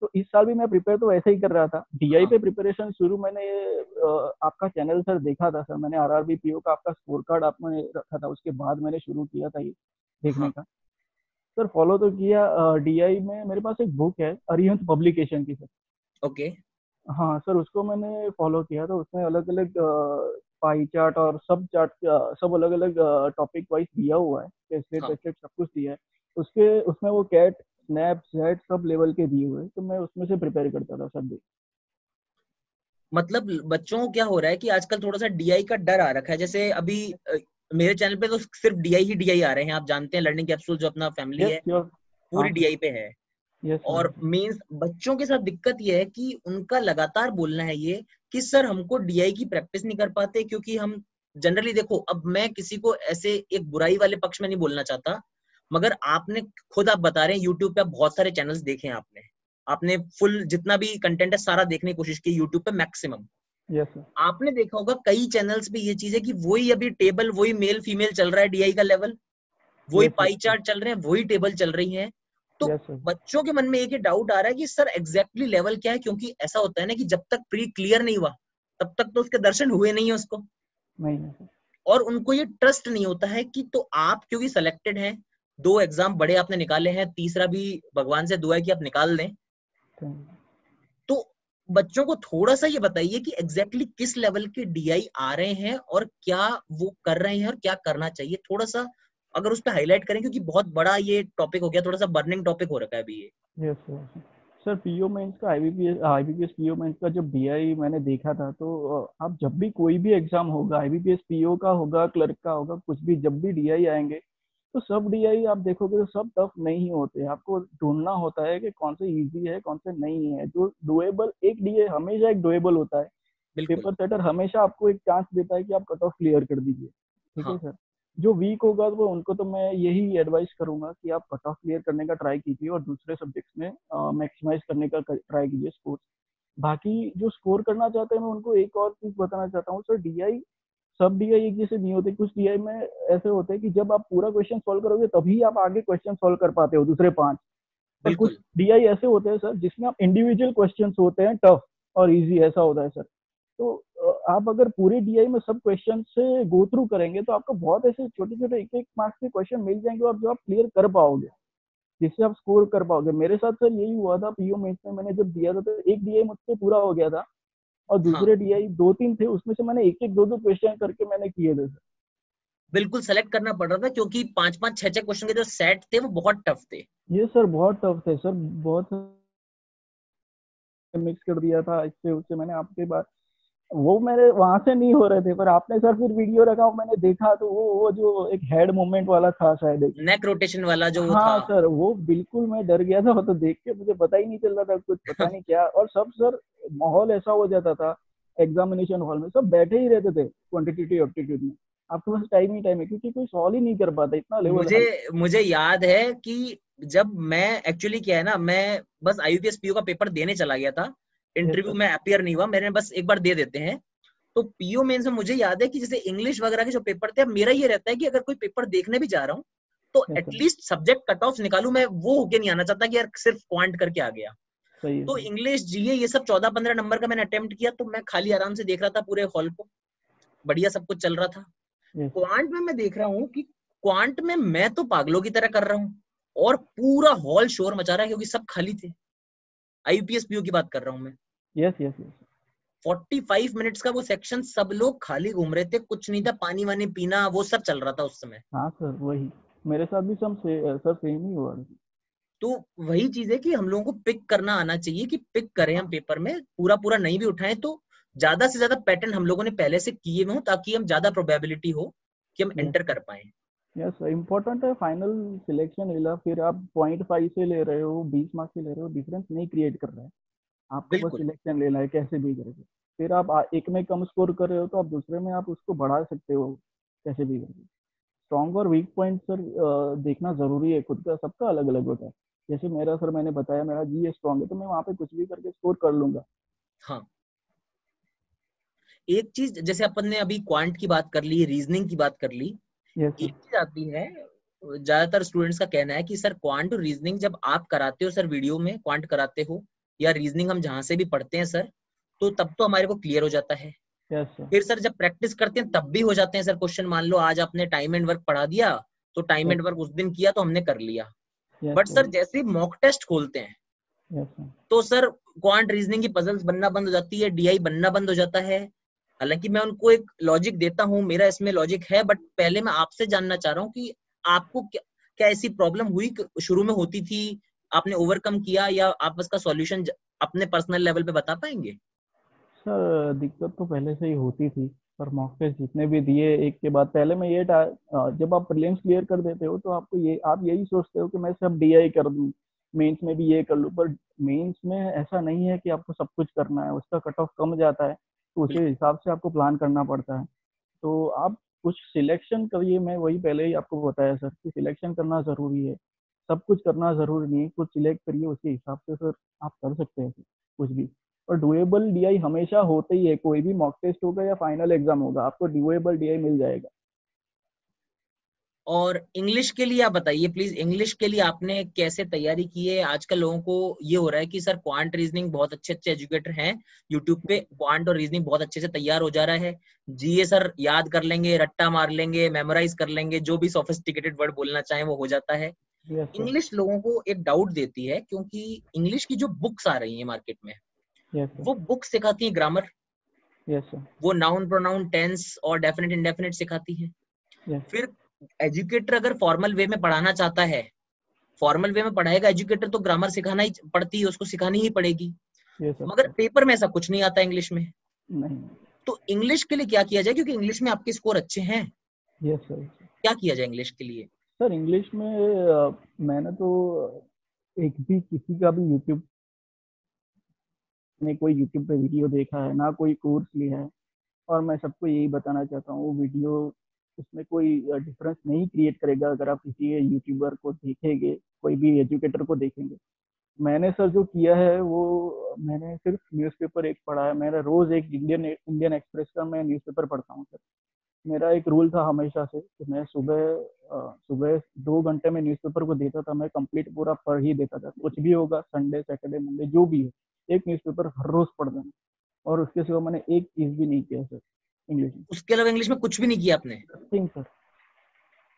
तो इस साल भी मैं प्रिपेयर तो वैसे ही कर रहा था, डीआई हाँ पे प्रिपरेशन शुरू मैंने आपका चैनल सर देखा था सर, मैंने आरआरबी पीओ का आपका स्कोर कार्ड आपने रखा था, उसके बाद मैंने शुरू किया था ये देखने हाँ। का। सर फॉलो तो किया। डीआई में मेरे पास एक बुक है अरिहंत पब्लिकेशन की सर। ओके। हाँ सर उसको मैंने फॉलो किया, तो उसमें अलग अलग पाई चार्ट और सब चार्ट, सब अलग अलग टॉपिक वाइज दिया हुआ है, स्टेट हाँ, सब कुछ दिया है। उसके उसमें वो cat snap Z sub level के दिए हुए हैं, तो मैं उसमें से प्रिपेयर करता था सब। मतलब बच्चों को क्या हो रहा है कि आजकल थोड़ा सा डीआई का डर आ रखा है। जैसे अभी मेरे चैनल पे तो सिर्फ डीआई ही डीआई आ रहे हैं। आप जानते हैं लर्निंग कैप्सूल जो अपना फैमिली यस है श्योर। पूरी हाँ सर। डीआई पे है। Yes sir. और मेंस बच्चों के साथ दिक्कत ये है कि उनका लगातार बोलना है ये कि सर हमको डीआई की प्रैक्टिस नहीं कर पाते, क्योंकि हम जनरली देखो, अब मैं किसी को ऐसे एक बुराई वाले पक्ष में नहीं बोलना चाहता, मगर आपने खुद आप बता रहे हैं यूट्यूब पे आप बहुत सारे चैनल्स देखे हैं आपने, आपने फुल जितना भी कंटेंट है सारा देखने की कोशिश की यूट्यूब पे मैक्सिमम। Yes sir. आपने देखा होगा कई चैनल्स पे ये चीज है कि वही अभी टेबल, वही मेल फीमेल चल रहा है डीआई का लेवल, वही यस पाई यस चार्ट चल रहे हैं, वही टेबल चल रही है। तो यस सर। बच्चों के मन में एक ही डाउट आ रहा है कि सर एग्जैक्टली लेवल क्या है, क्योंकि ऐसा होता है ना कि जब तक प्री क्लियर नहीं हुआ तब तक तो उसके दर्शन हुए नहीं है उसको, नहीं नहीं सर। और उनको ये ट्रस्ट नहीं होता है कि तो आप क्योंकि सिलेक्टेड हैं, 2 एग्जाम बड़े आपने निकाले हैं, तीसरा भी भगवान से दुआ है कि आप निकाल लें। थैंक तो बच्चों को थोड़ा सा ये बताइए कि एग्जैक्टली किस लेवल के डीआई आ रहे हैं और क्या वो कर रहे हैं और क्या करना चाहिए, थोड़ा सा अगर उस पर हाईलाइट करें, क्योंकि बहुत बड़ा ये टॉपिक हो गया, थोड़ा सा बर्निंग टॉपिक हो रखा है अभी ये। You. Yes sir. Sir PO mains का आईबीपीएस पीओ मेंस का जब डीआई मैंने देखा था, तो आप जब भी कोई भी एग्जाम होगा, आईबीपीएस पीओ का होगा, क्लर्क का होगा, कुछ भी जब भी डीआई आएंगे, तो सब डीआई आप देखोगे तो सब टफ नहीं होते। आपको ढूंढना होता है कि कौन से इजी है, कौन से नहीं है। जो डुएबल, एक डीआई हमेशा एक डुएबल होता है। बिल्कुल। पेपर सेटर हमेशा आपको एक चांस देता है कि आप कट ऑफ क्लियर कर दीजिए। ठीक है हाँ। सर। जो वीक होगा वो उनको तो मैं यही एडवाइस करूंगा कि आप कट ऑफ क्लियर करने का ट्राई कीजिए और दूसरे सब्जेक्ट्स में मैक्सिमाइज करने का ट्राई कीजिए स्कोर। बाकी जो स्कोर करना चाहते हैं, मैं उनको एक और चीज बताना चाहता हूँ सर। डीआई, सब डीआई एक जैसे नहीं होते। कुछ डीआई में ऐसे होते हैं कि जब आप पूरा क्वेश्चन सॉल्व करोगे तभी आप आगे क्वेश्चन सॉल्व कर पाते हो, दूसरे 5। और कुछ बिल्कुल। डीआई ऐसे होते हैं सर जिसमें आप इंडिविजुअल क्वेश्चन होते हैं टफ और इजी, ऐसा होता है सर। तो आप अगर पूरे डीआई में सब क्वेश्चन से गो थ्रू करेंगे तो आपको बहुत ऐसे छोटे छोटे एक एक मार्क्स के क्वेश्चन मिल जाएंगे, और जो आप क्लियर कर पाओगे, जिससे आप स्कोर कर पाओगे। मेरे साथ सर यही हुआ था पीओ मेंस में। मैंने जब दिया था तो एक डीआई मुझसे पूरा हो गया था, और हाँ, दूसरे डीआई 2-3 थे, उसमें से मैंने एक एक दो दो क्वेश्चन करके मैंने किए थे सर। बिल्कुल सेलेक्ट करना पड़ रहा था, क्योंकि 5-5 6-6 क्वेश्चन के जो सेट थे वो बहुत टफ थे। ये सर बहुत टफ थे सर, बहुत मिक्स कर दिया था इससे उससे। मैंने आपके बात, वो मेरे वहां से नहीं हो रहे थे, पर आपने सर फिर वीडियो रखा, मैंने देखा तो वो जो एक हेड मूवमेंट वाला था शायद एक। नेक रोटेशन वाला जो वो था। हाँ सर, वो बिल्कुल मैं डर गया था। वो तो देख के मुझे पता ही नहीं चल रहा था कुछ, पता नहीं क्या। और सब सर माहौल ऐसा हो जाता था एग्जामिनेशन हॉल में, सब बैठे ही रहते थे क्वांटिटेटिव एप्टीट्यूड में। आपके पास टाइम ही टाइम है, क्योंकि कोई सॉल्व ही नहीं कर पाता, इतना लेवल मुझे हाई। मुझे याद है कि जब मैं एक्चुअली क्या है ना, मैं बस आईयूपीएस पीओ का पेपर देने चला गया था, यस इंटरव्यू सर। में अपियर नहीं हुआ, मैंने बस एक बार दे देते हैं। तो पीओ मेंस में मुझे याद है कि जैसे इंग्लिश वगैरह के जो पेपर थे, अब मेरा ये रहता है कि अगर कोई पेपर देखने भी जा रहा हूँ तो yes sir. At least subject cut off निकालू, मैं वो होके नहीं आना चाहता कि यार सिर्फ क्वांट करके आ गया। सही है तो सर। इंग्लिश जीए ये सब 14-15 नंबर का मैंने अटेम्प्ट किया, तो मैं खाली आराम से देख रहा था पूरे हॉल को, बढ़िया सब कुछ चल रहा था। यस। क्वांट में मैं देख रहा हूँ कि क्वांट में मैं तो पागलों की तरह कर रहा हूँ और पूरा हॉल शोर मचा रहा है, क्योंकि सब खाली थे। आईपीएस पीओ की बात कर रहा हूँ मैं। Yes yes yes. 45 मिनट्स का वो सेक्शन, सब लोग खाली घूम रहे थे, कुछ नहीं था, पानी वानी पीना वो सब चल रहा था उस समय। हाँ सर वही, मेरे साथ भी सर सेम ही हुआ। तो वही चीज है कि हम लोगों को पिक करना आना चाहिए, कि पिक करें हम पेपर में, पूरा पूरा नहीं भी उठाएं तो ज्यादा से ज्यादा पैटर्न हम लोगों ने पहले से किए हुए हो, ताकि हम ज्यादा प्रोबेबिलिटी हो कि हम यस एंटर कर पाए। यस, इम्पोर्टेंट है फाइनल सिलेक्शन लेना। फिर आप 0.5 से ले रहे हो, 20 मार्क्स से ले रहे हो, डिफरेंस नहीं क्रिएट कर रहा है। आपको बस बिल्कुल। सिलेक्शन लेना है कैसे भी करके। फिर आप एक में कम स्कोर कर रहे हो तो आप दूसरे में आप उसको बढ़ा सकते हो कैसे भी करके। स्ट्रॉन्ग और वीक पॉइंट सर देखना जरूरी है खुद का, सबका अलग अलग होता है। जैसे मेरा सर, मैंने बताया मेरा जीए स्ट्रॉन्ग है, तो मैं वहाँ पे कुछ भी करके स्कोर कर लूंगा। हाँ, एक चीज जैसे अपन ने अभी क्वांट की बात कर ली, रीजनिंग की बात कर ली, यस सर। एक चीज आती है, ज्यादातर स्टूडेंट्स का कहना है कि सर क्वांट और रीजनिंग जब आप कराते हो सर, वीडियो में क्वांट कराते हो या रीजनिंग हम जहां से भी पढ़ते हैं सर, तो तब तो हमारे को क्लियर हो जाता है। Yes sir. फिर सर जब प्रैक्टिस करते हैं तब भी हो जाते हैं सर क्वेश्चन। मान लो आज आपने टाइम एंड वर्क पढ़ा दिया, तो टाइम यस एंड वर्क उस दिन किया तो हमने कर लिया। Yes but sir. सर जैसे ही मॉक टेस्ट खोलते हैं यस सर। तो सर क्वांट रीजनिंग की पजल्स बनना बंद हो जाती है, डीआई बनना बंद हो जाता है, हालांकि मैं उनको एक लॉजिक देता हूँ, मेरा इसमें लॉजिक है, बट पहले मैं आपसे जानना चाह रहा हूँ कि आपको क्या क्या ऐसी प्रॉब्लम हुई, शुरू में होती थी, आपने ओवरकम किया, या आप उसका सॉल्यूशन अपने पर्सनल लेवल पे बता पाएंगे? सर दिक्कत तो पहले से ही होती थी, पर मॉक टेस्ट जितने भी दिए एक के बाद, पहले मैं जब आप प्रीलिम्स क्लियर कर देते हो तो आपको ये आप यही सोचते हो कि मैं सब डीआई कर दूं, मेंस में भी ये कर लूं, पर मेंस में ऐसा नहीं है कि आपको सब कुछ करना है, उसका कट ऑफ कम जाता है, तो उसी बिल्कुल। हिसाब से आपको प्लान करना पड़ता है। तो आप कुछ सिलेक्शन करिए, मैं वही पहले ही आपको बताया सर कि सिलेक्शन करना ज़रूरी है, सब कुछ करना ज़रूरी नहीं है, कुछ सिलेक्ट करिए उसके हिसाब से सर आप कर सकते हैं कुछ भी। और डुएबल डीआई हमेशा होते ही है, कोई भी मॉक टेस्ट होगा या फाइनल एग्जाम होगा आपको डुएबल डीआई मिल जाएगा। और इंग्लिश के लिए आप बताइए प्लीज, इंग्लिश के लिए आपने कैसे तैयारी की है? आजकल लोगों को ये हो रहा है कि सर क्वांट रीजनिंग, बहुत अच्छे अच्छे एजुकेटर हैं यूट्यूब पे, क्वांट और रीजनिंग बहुत अच्छे से तैयार हो जा रहा है। जीए सर याद कर लेंगे, रट्टा मार लेंगे, मेमोराइज कर लेंगे, जो भी सोफिस्टिकेटेड वर्ड बोलना चाहें वो हो जाता है। Yes sir. इंग्लिश लोगों को एक डाउट देती है, क्योंकि इंग्लिश की जो बुक्स आ रही है मार्केट में, यस सर। वो बुक सिखाती है ग्रामर, यस सर। वो नाउन प्रोनाउन टेंस और डेफिनेट इंडेफिनेट सिखाती है। यस। फिर एजुकेटर अगर फॉर्मल वे में पढ़ाना चाहता है, फॉर्मल वे में पढ़ाएगा एजुकेटर, तो ग्रामर सिखाना ही पड़ती है, उसको सिखानी ही पड़ेगी। यस मगर सर। पेपर में ऐसा कुछ नहीं आता इंग्लिश में। नहीं। तो इंग्लिश के लिए क्या किया जाए, क्योंकि इंग्लिश में आपके स्कोर अच्छे हैं, यस सर। क्या किया जाए इंग्लिश के लिए? सर इंग्लिश में मैंने तो एक भी किसी का भी यूट्यूब में कोई यूट्यूब पे वीडियो देखा है ना, कोई कोर्स लिया है, और मैं सबको यही बताना चाहता हूँ वो वीडियो उसमें कोई डिफरेंस नहीं क्रिएट करेगा अगर आप किसी यूट्यूबर को देखेंगे, कोई भी एजुकेटर को देखेंगे। मैंने सर जो किया है वो मैंने सिर्फ न्यूज़पेपर एक पढ़ा है, मेरा रोज एक इंडियन इंडियन एक्सप्रेस का मैं न्यूज़पेपर पढ़ता हूँ सर। मेरा एक रूल था हमेशा से कि मैं सुबह 2 घंटे में न्यूज़पेपर को देता था, मैं कंप्लीट पूरा पढ़ ही देता था, कुछ भी होगा संडे सैटरडे मंडे जो भी हो, एक न्यूज़पेपर हर रोज पढ़ देना। और उसके सिवा मैंने एक चीज भी नहीं किया सर इंग्लिश में। उसके अलावा इंग्लिश में कुछ भी नहीं किया आपने? Nothing sir.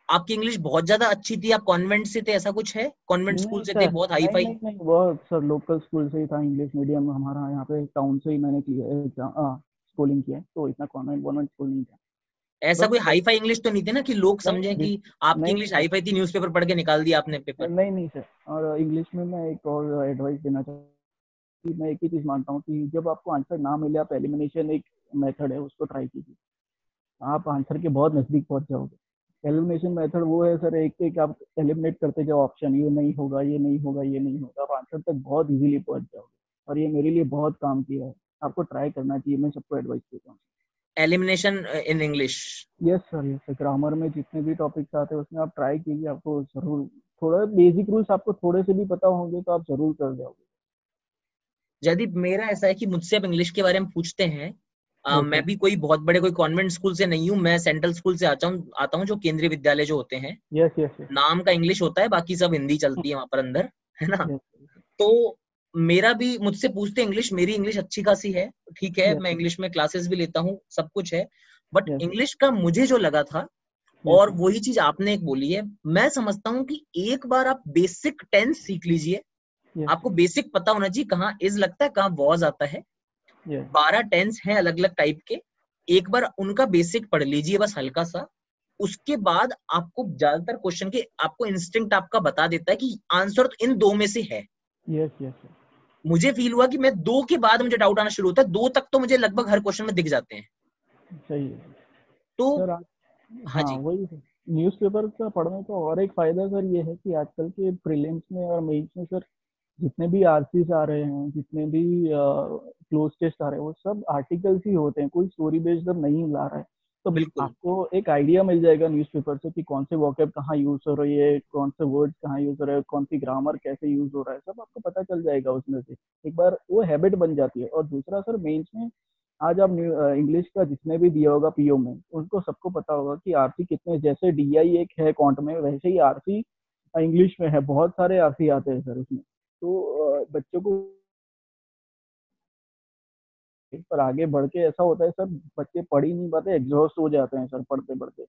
आपकी इंग्लिश बहुत ज्यादा अच्छी थी, आप कॉन्वेंट से थे, ऐसा कुछ है? कॉन्वेंट स्कूल नहीं से थे, सर, बहुत हाई नहीं फाई? नहीं नहीं, वो सर लोकल स्कूल से ही था, इंग्लिश मीडियम हमारा यहाँ पे टाउन से ही मैंने किया है, स्कूलिंग किया है, तो इतना कॉन्वेंट वॉन्वेंट स्कूल नहीं था। ऐसा कोई बस हाई फाई इंग्लिश तो नहीं थी ना कि लोग नहीं समझें नहीं कि आपकी नहीं इंग्लिश सर, हाई फाई थी, न्यूज़पेपर पढ़ के निकाल दिया आपने पेपर? नहीं नहीं सर। और इंग्लिश में मैं एक और एडवाइस देना चाहता हूँ कि मैं एक ही चीज़ मानता हूँ कि जब आपको आंसर ना मिले आप एलिमिनेशन एक मेथड है उसको ट्राई कीजिए, आप आंसर के बहुत नज़दीक पहुंच जाओगे। एलिमिनेशन मेथड वो है सर, एक एक आप एलिमिनेट करते जाओ ऑप्शन, ये नहीं होगा ये नहीं होगा ये नहीं होगा, आप आंसर तक बहुत इजीली पहुंच जाओगे, और ये मेरे लिए बहुत काम किया है, आपको ट्राई करना चाहिए, मैं सबको एडवाइस देता हूँ। Elimination in English? Yes sir, yes sir, grammar में जितने भी टॉपिक्स आते हैं उसमें आप ट्राई कीजिए, आपको जरूर थोड़ा बेसिक रूल्स आपको थोड़े से भी पता होंगे तो आप जरूर कर जाओगे। जयदीप, मेरा ऐसा है कि मुझसे आप इंग्लिश के बारे में पूछते हैं, यस मैं सर। भी कोई बहुत बड़े कोई कॉन्वेंट स्कूल से नहीं हूँ, मैं सेंट्रल स्कूल से आता हूँ, जो केंद्रीय विद्यालय जो होते हैं, यस यस यस। नाम का इंग्लिश होता है, बाकी सब हिंदी चलती है वहां पर अंदर, है ना? यस तो मेरा भी, मुझसे पूछते इंग्लिश, मेरी इंग्लिश अच्छी खासी है, ठीक है, यस मैं इंग्लिश में क्लासेस भी लेता हूँ, सब कुछ है। बट यस इंग्लिश का मुझे जो लगा था, यस और सर। वही चीज आपने एक बोली है, मैं समझता हूँ कि एक बार आप बेसिक टेंस सीख लीजिए, यस आपको सर। बेसिक पता होना चाहिए कहाँ इज लगता है, कहाँ वॉज आता है। यस 12 टेंस हैं अलग अलग टाइप के, एक बार उनका बेसिक पढ़ लीजिए बस हल्का सा। उसके बाद आपको ज्यादातर क्वेश्चन के, आपको इंस्टिंक्ट आपका बता देता है कि आंसर तो इन दो में से है। Yes yes sir. मुझे फील हुआ कि मैं दो के बाद मुझे डाउट आना शुरू होता है, दो तक तो मुझे लगभग हर क्वेश्चन में दिख जाते हैं। सही है तो सर। हाँ हाँ जी। वही न्यूज़पेपर का पढ़ने का और एक फायदा सर ये है कि आजकल के प्रीलिम्स में और मेंस में सर जितने भी आरसीस आ रहे हैं, जितने भी क्लोज टेस्ट आ रहे हैं, वो सब आर्टिकल्स ही होते हैं, कोई स्टोरी बेस्ड अब नहीं ला रहा है। तो बिल्कुल। आपको एक आइडिया मिल जाएगा न्यूज़पेपर से कि कौन से वोकैब कहाँ यूज हो रही है, कौन से वर्ड्स कहाँ यूज हो रहे हैं, कौन सी ग्रामर कैसे यूज हो रहा है, सब आपको पता चल जाएगा उसमें से। एक बार वो हैबिट बन जाती है। और दूसरा सर मेंस में आज आप इंग्लिश का जितने भी दिया होगा पीओ में, उनको सबको पता होगा कि आरसी कितने, जैसे डीआई एक है कॉन्ट में, वैसे ही आरसी इंग्लिश में है, बहुत सारे आरसी आते हैं सर उसमें। तो बच्चों को पर आगे बढ़ के ऐसा होता है सर, बच्चे पढ़ ही नहीं पाते, एग्जॉस्ट हो जाते हैं सर पढ़ते पढ़ते।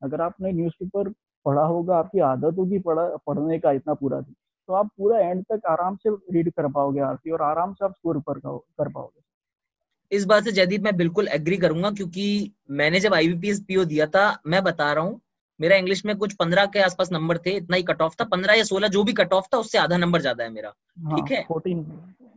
अगर आपने न्यूज़पेपर पढ़ा होगा, आपकी आदत होगी पढ़ने का इतना पूरा दिन, तो आप पूरा एंड तक आराम से रीड कर पाओगे आरती, और आराम से आप स्कोर कर पाओगे। इस बात से जयदीप मैं बिल्कुल एग्री करूंगा, क्योंकि मैंने जब IBPS PO दिया था, मैं बता रहा हूँ, मेरा इंग्लिश में कुछ 15 के आसपास नंबर थे, इतना ही कट ऑफ था, 15 या 16 जो भी कट ऑफ था उससे आधा नंबर ज्यादा है मेरा। हाँ ठीक है, 14।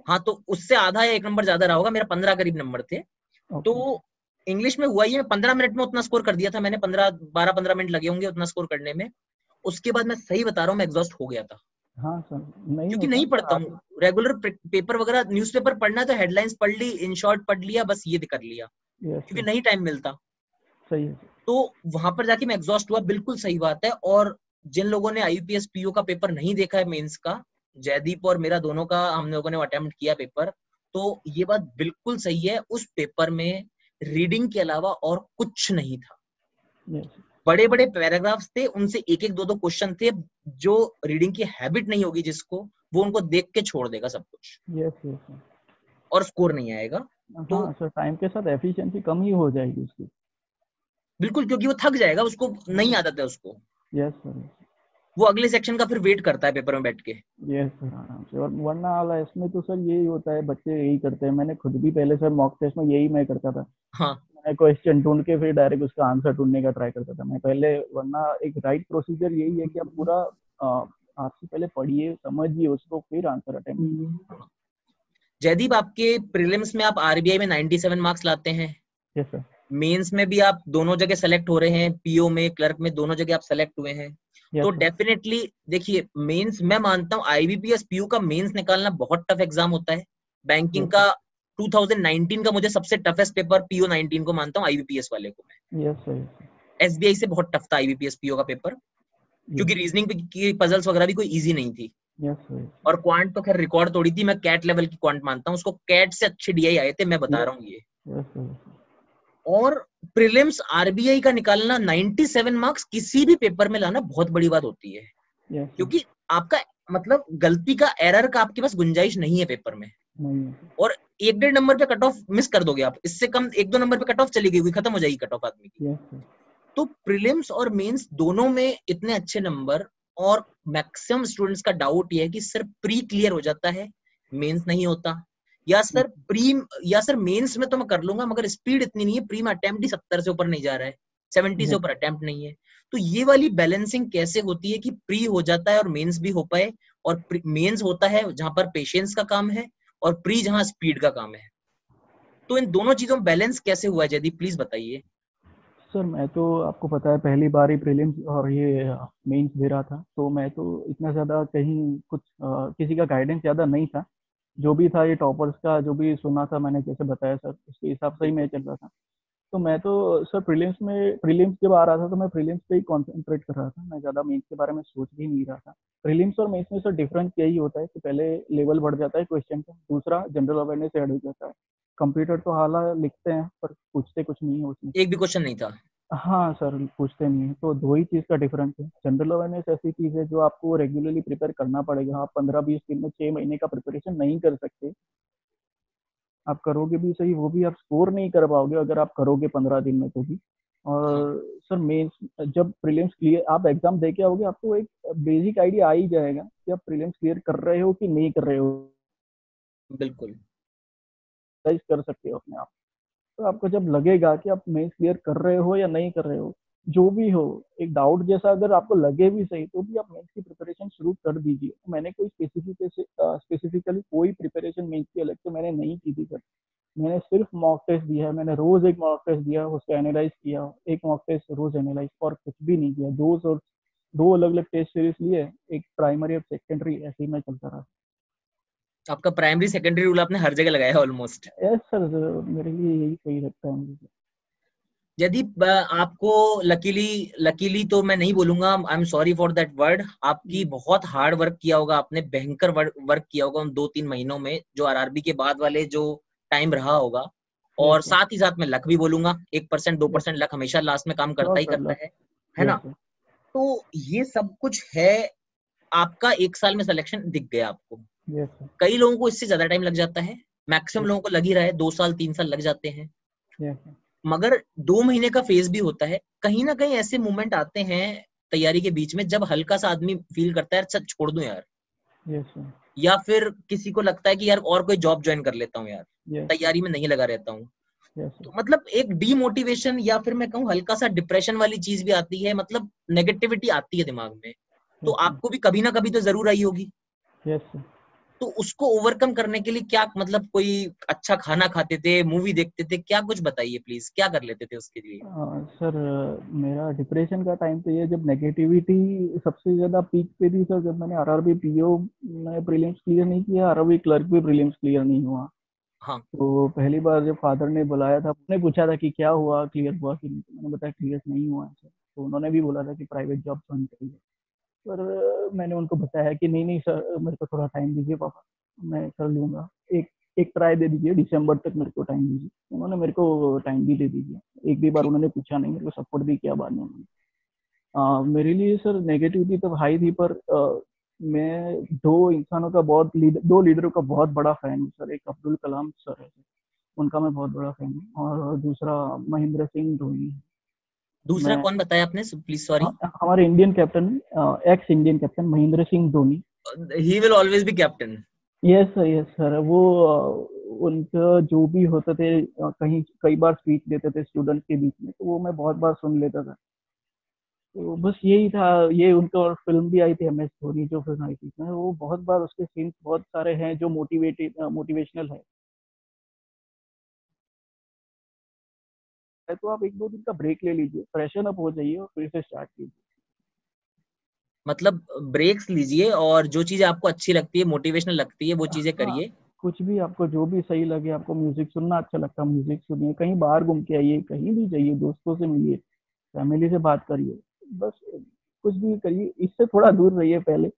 हाँ, तो उससे आधा या 1 नंबर ज्यादा रहा होगा, मेरा 15 करीब नंबर थे। तो ओके। इंग्लिश में हुआ ये, 15 मिनट में उतना स्कोर कर दिया था मैंने, 12-15 मिनट लगे होंगे उतना स्कोर करने में। उसके बाद मैं सही बता रहा हूँ, मैं एग्जॉस्ट हो गया था, हाँ सर, नहीं क्योंकि होता नहीं है सर पढ़ता आप। हूँ रेगुलर पेपर वगैरह, न्यूज़पेपर पढ़ना है तो हेडलाइंस पढ़ ली, इन शॉर्ट पढ़ लिया, बस ये कर लिया, यस क्योंकि सर, नहीं टाइम मिलता। सही है सर। तो वहां पर जाके मैं एग्जॉस्ट हुआ, बिल्कुल सही बात है। और जिन लोगों ने IUPS PO का पेपर नहीं देखा है मेंस का, जयदीप और मेरा दोनों का हम लोगों ने अटेम्प्ट किया पेपर, तो ये बात बिल्कुल सही है, उस पेपर में रीडिंग के अलावा और कुछ नहीं था। यस बड़े बड़े पैराग्राफ्स थे, उनसे एक एक दो दो क्वेश्चन थे, जो रीडिंग की हैबिट नहीं होगी जिसको, वो उनको देख के छोड़ देगा सब कुछ, यस यस सर। और स्कोर नहीं आएगा। तो हाँ सर, टाइम के साथ एफिशिएंसी कम ही हो जाएगी उसकी। बिल्कुल, क्योंकि वो थक जाएगा, उसको नहीं आदत है उसको, यस सर। वो अगले सेक्शन का फिर वेट करता है पेपर में बैठ के। यस सर, आराम से। और वरना वाला इसमें तो सर यही होता है, बच्चे यही करते हैं। मैंने खुद भी पहले सर मॉक टेस्ट में यही मैं करता था। हाँ, मैं क्वेश्चन ढूंढ के फिर डायरेक्ट उसका आंसर ढूंढने का ट्राई करता था मैं पहले। वरना एक राइट प्रोसीजर यही है कि आप पूरा आपसे पहले पढ़िए, समझिए उसको, फिर आंसर अटेम्प्ट। जयदीप, आपके प्रीलिम्स में आप RBI में 97 मार्क्स लाते हैं, यस सर। मेंस में भी आप दोनों जगह सेलेक्ट हो रहे हैं, PO में, क्लर्क में, दोनों जगह आप सेलेक्ट हुए हैं। यस तो सर। डेफिनेटली देखिए, मेंस मैं मानता हूँ IBPS PO का मेंस निकालना बहुत टफ एग्जाम होता है। बैंकिंग यस का 2019 का मुझे सबसे टफेस्ट पेपर PO19 को मानता हूँ, IBPS वाले को मैं। Yes sir. SBI से बहुत टफ था IBPS PO का पेपर, क्योंकि रीजनिंग की पजल्स वगैरह भी कोई इजी नहीं थी। Yes sir. और क्वांट तो खैर रिकॉर्ड तोड़ी थी, मैं कैट लेवल की क्वांट मानता हूँ उसको, कैट से अच्छे DI आए थे, मैं बता रहा हूँ ये। Yes sir. और प्रीलिम्स RBI का निकालना 97 मार्क्स किसी भी पेपर में लाना बहुत बड़ी बात होती है, यस सर। क्योंकि आपका मतलब गलती का, एरर का आपके पास गुंजाइश नहीं है पेपर में। नहीं है। और 1-1.5 नंबर पे कट ऑफ मिस कर दोगे आप, इससे कम 1-2 नंबर पे कट ऑफ चली गई, खत्म हो जाएगी कट ऑफ आदमी की। Yes sir. तो प्रीलिम्स और मेंस दोनों में इतने अच्छे नंबर, और मैक्सिमम स्टूडेंट्स का डाउट ये है कि सर प्री क्लियर हो जाता है, मेंस नहीं होता, या सर प्री, या सर मेंस में तो मैं कर लूंगा मगर स्पीड इतनी नहीं है, प्री में अटेम्प्ट ही 70 से ऊपर नहीं जा रहा है, 70 से यस। ऊपर अटेम्प्ट नहीं है। तो ये वाली बैलेंसिंग कैसे होती है कि प्री हो जाता है और मेंस भी हो पाए, और मेंस होता है जहां पर पेशेंस का काम है, और प्री जहां स्पीड का काम है। तो इन दोनों चीजों में बैलेंस कैसे हुआ है जयदीप, प्लीज बताइए। सर मैं तो, आपको पता है, पहली बार ही प्रीलिम्स और ये मेंस दे रहा था, तो मैं तो इतना ज़्यादा कहीं कुछ किसी का गाइडेंस ज़्यादा नहीं था। जो भी था ये टॉपर्स का जो भी सुना था मैंने, जैसे बताया सर, उसके हिसाब से ही मैं बिल्कुल। चल रहा था। तो मैं तो सर प्रीलिम्स जब आ रहा था तो मैं प्रीलिम्स पे ही कॉन्सेंट्रेट कर रहा था। मैं ज़्यादा मेंस के बारे में सोच भी नहीं रहा था। प्रीलिम्स और मेंस में सर डिफरेंस यही होता है कि पहले लेवल बढ़ जाता है क्वेश्चन का, दूसरा जनरल अवेयरनेस ऐड हो जाता है। कंप्यूटर तो हालांकि लिखते हैं पर पूछते कुछ नहीं है उसमें। एक भी क्वेश्चन नहीं था। हाँ सर, पूछते नहीं है, तो दो ही चीज़ का डिफरेंस है। जनरल अवेयरनेस ऐसी चीज़ है जो आपको रेगुलरली प्रिपेयर करना पड़ेगा। आप 15-20 दिन में 6 महीने का प्रिपरेशन नहीं कर सकते। आप करोगे भी सही, वो भी आप स्कोर नहीं कर पाओगे अगर आप करोगे 15 दिन में तो भी। हाँ, और सर मेंस, जब प्रीलिम्स क्लियर आप एग्जाम दे के आओगे, आपको एक बेसिक आइडिया आ ही जाएगा कि आप प्रीलिम्स क्लियर कर रहे हो कि नहीं कर रहे हो। बिल्कुल। कर सकते हो अपने आप। तो आपको जब लगेगा कि आप मेंस क्लियर कर रहे हो या नहीं कर रहे हो, जो भी हो, एक डाउट जैसा अगर आपको लगे भी सही, तो भी आप मेंस की प्रिपरेशन शुरू कर दीजिए। तो मैंने कोई स्पेसिफिकली कोई प्रिपरेशन मेंस की अलग से मैंने नहीं की थी सर। मैंने सिर्फ मॉक टेस्ट दिया है। मैंने रोज एक मॉक टेस्ट दिया, उसको एनालाइज किया, एक मॉक टेस्ट रोज एनालाइज, और कुछ भी नहीं किया। दो अलग अलग टेस्ट सीरीज लिए, एक प्राइमरी और सेकेंडरी, ऐसे ही मैं चलता रहा। आपका प्राइमरी सेकेंडरी रूल आपने हर जगह लगाया ऑलमोस्ट। यस सर, मेरे लिए यही सही लगता है मुझे। यदि आपको लकीली, लकीली तो मैं नहीं बोलूंगा, I am sorry for that word, आपकी बहुत हार्ड वर्क किया होगा आपने, भयंकर वर्क किया होगा उन 2-3 महीनों में, जो RRB के बाद वाले जो टाइम रहा होगा। यस और सर। साथ ही साथ मैं लक भी बोलूंगा, 1% यस 2% लक हमेशा लास्ट में काम श्योर करता ही सर, करता लक। है यस ना। सर। तो ये सब कुछ है, आपका 1 साल में सिलेक्शन दिख गया आपको। Yes sir. कई लोगों को इससे ज्यादा टाइम लग जाता है, मैक्सिमम यस। लोगों को लग ही रहा है, 2 साल 3 साल लग जाते हैं। Yes sir. मगर 2 महीने का फेज भी होता है, कहीं ना कहीं ऐसे मोमेंट आते हैं तैयारी के बीच में, जब हल्का सा आदमी फील करता है अच्छा छोड़ दूं यार, यस सर। या फिर किसी को लगता है कि यार और कोई जॉब ज्वाइन कर लेता हूँ यार, यस तैयारी में नहीं लगा रहता हूँ। यस तो मतलब एक डीमोटिवेशन या फिर मैं कहूँ हल्का सा डिप्रेशन वाली चीज भी आती है, मतलब नेगेटिविटी आती है दिमाग में, तो यस आपको भी कभी ना कभी तो जरूर आई होगी। यस। तो उसको ओवरकम करने के लिए क्या, मतलब कोई अच्छा खाना खाते थे, मूवी देखते थे, क्या कुछ बताइए प्लीज, क्या कर लेते थे उसके लिए? सर मेरा डिप्रेशन का टाइम तो ये जब नेगेटिविटी सबसे ज़्यादा पीक पे थी सर, जब मैंने आरआरबी पीओ में प्रीलिम्स क्लियर नहीं किया, आरआरबी क्लर्क भी प्रीलिम्स क्लियर नहीं हुआ। हाँ। तो पहली बार जब फादर ने बुलाया था, उन्होंने पूछा था कि क्या हुआ, क्लियर हुआ कि नहीं, तो मैंने बताया क्लियर नहीं हुआ है सर। तो उन्होंने भी बोला था कि प्राइवेट जॉब ज्वाइन करिए। पर मैंने उनको बताया कि नहीं नहीं सर, मेरे को थोड़ा टाइम दीजिए पापा, मैं कर लूँगा, एक एक ट्राई दे दीजिए, दिसंबर तक मेरे को टाइम दीजिए। उन्होंने मेरे को टाइम भी दे दीजिए, एक भी बार ठीक। उन्होंने पूछा नहीं, मेरे को सपोर्ट भी किया बाद में उन्होंने। मेरे लिए सर नेगेटिविटी तब हाई थी, पर मैं दो लीडरों का बहुत बड़ा फैन हूँ सर। एक अब्दुल कलाम सर है, उनका मैं बहुत बड़ा फैन हूँ, और दूसरा महेंद्र सिंह धोनी है। दूसरा मैं कौन बताया आपने, प्लीज सॉरी? हमारे Indian captain, x Indian captain Mahendra Singh Dhoni. He will always be captain. Yes sir, वो उनका जो भी होते थे, कहीं कई बार स्पीच देते थे स्टूडेंट्स के बीच में, तो वो मैं बहुत बार सुन लेता था। तो बस यही था। ये उनका, और फिल्म भी आई थी एम एस धोनी, जो फिल्म आई थी इसमें, वो बहुत बार उसके सीन्स बहुत सारे हैं जो मोटिवेशनल है। तो आप एक दो दिन का ब्रेक ले लीजिए, फ्रेशन अप हो जाइए और फिर से स्टार्ट कीजिए। मतलब ब्रेक्स लीजिए और जो चीजें आपको अच्छी लगती है, मोटिवेशनल लगती है, वो चीजें हाँ, करिए। कुछ भी आपको जो भी सही लगे, आपको म्यूजिक सुनना अच्छा लगता है म्यूजिक सुनिए, कहीं बाहर घूम के आइए, कहीं भी जाइए, दोस्तों से मिलिए, फैमिली से बात करिए, बस कुछ भी करिए, इससे थोड़ा दूर रहिए पहले।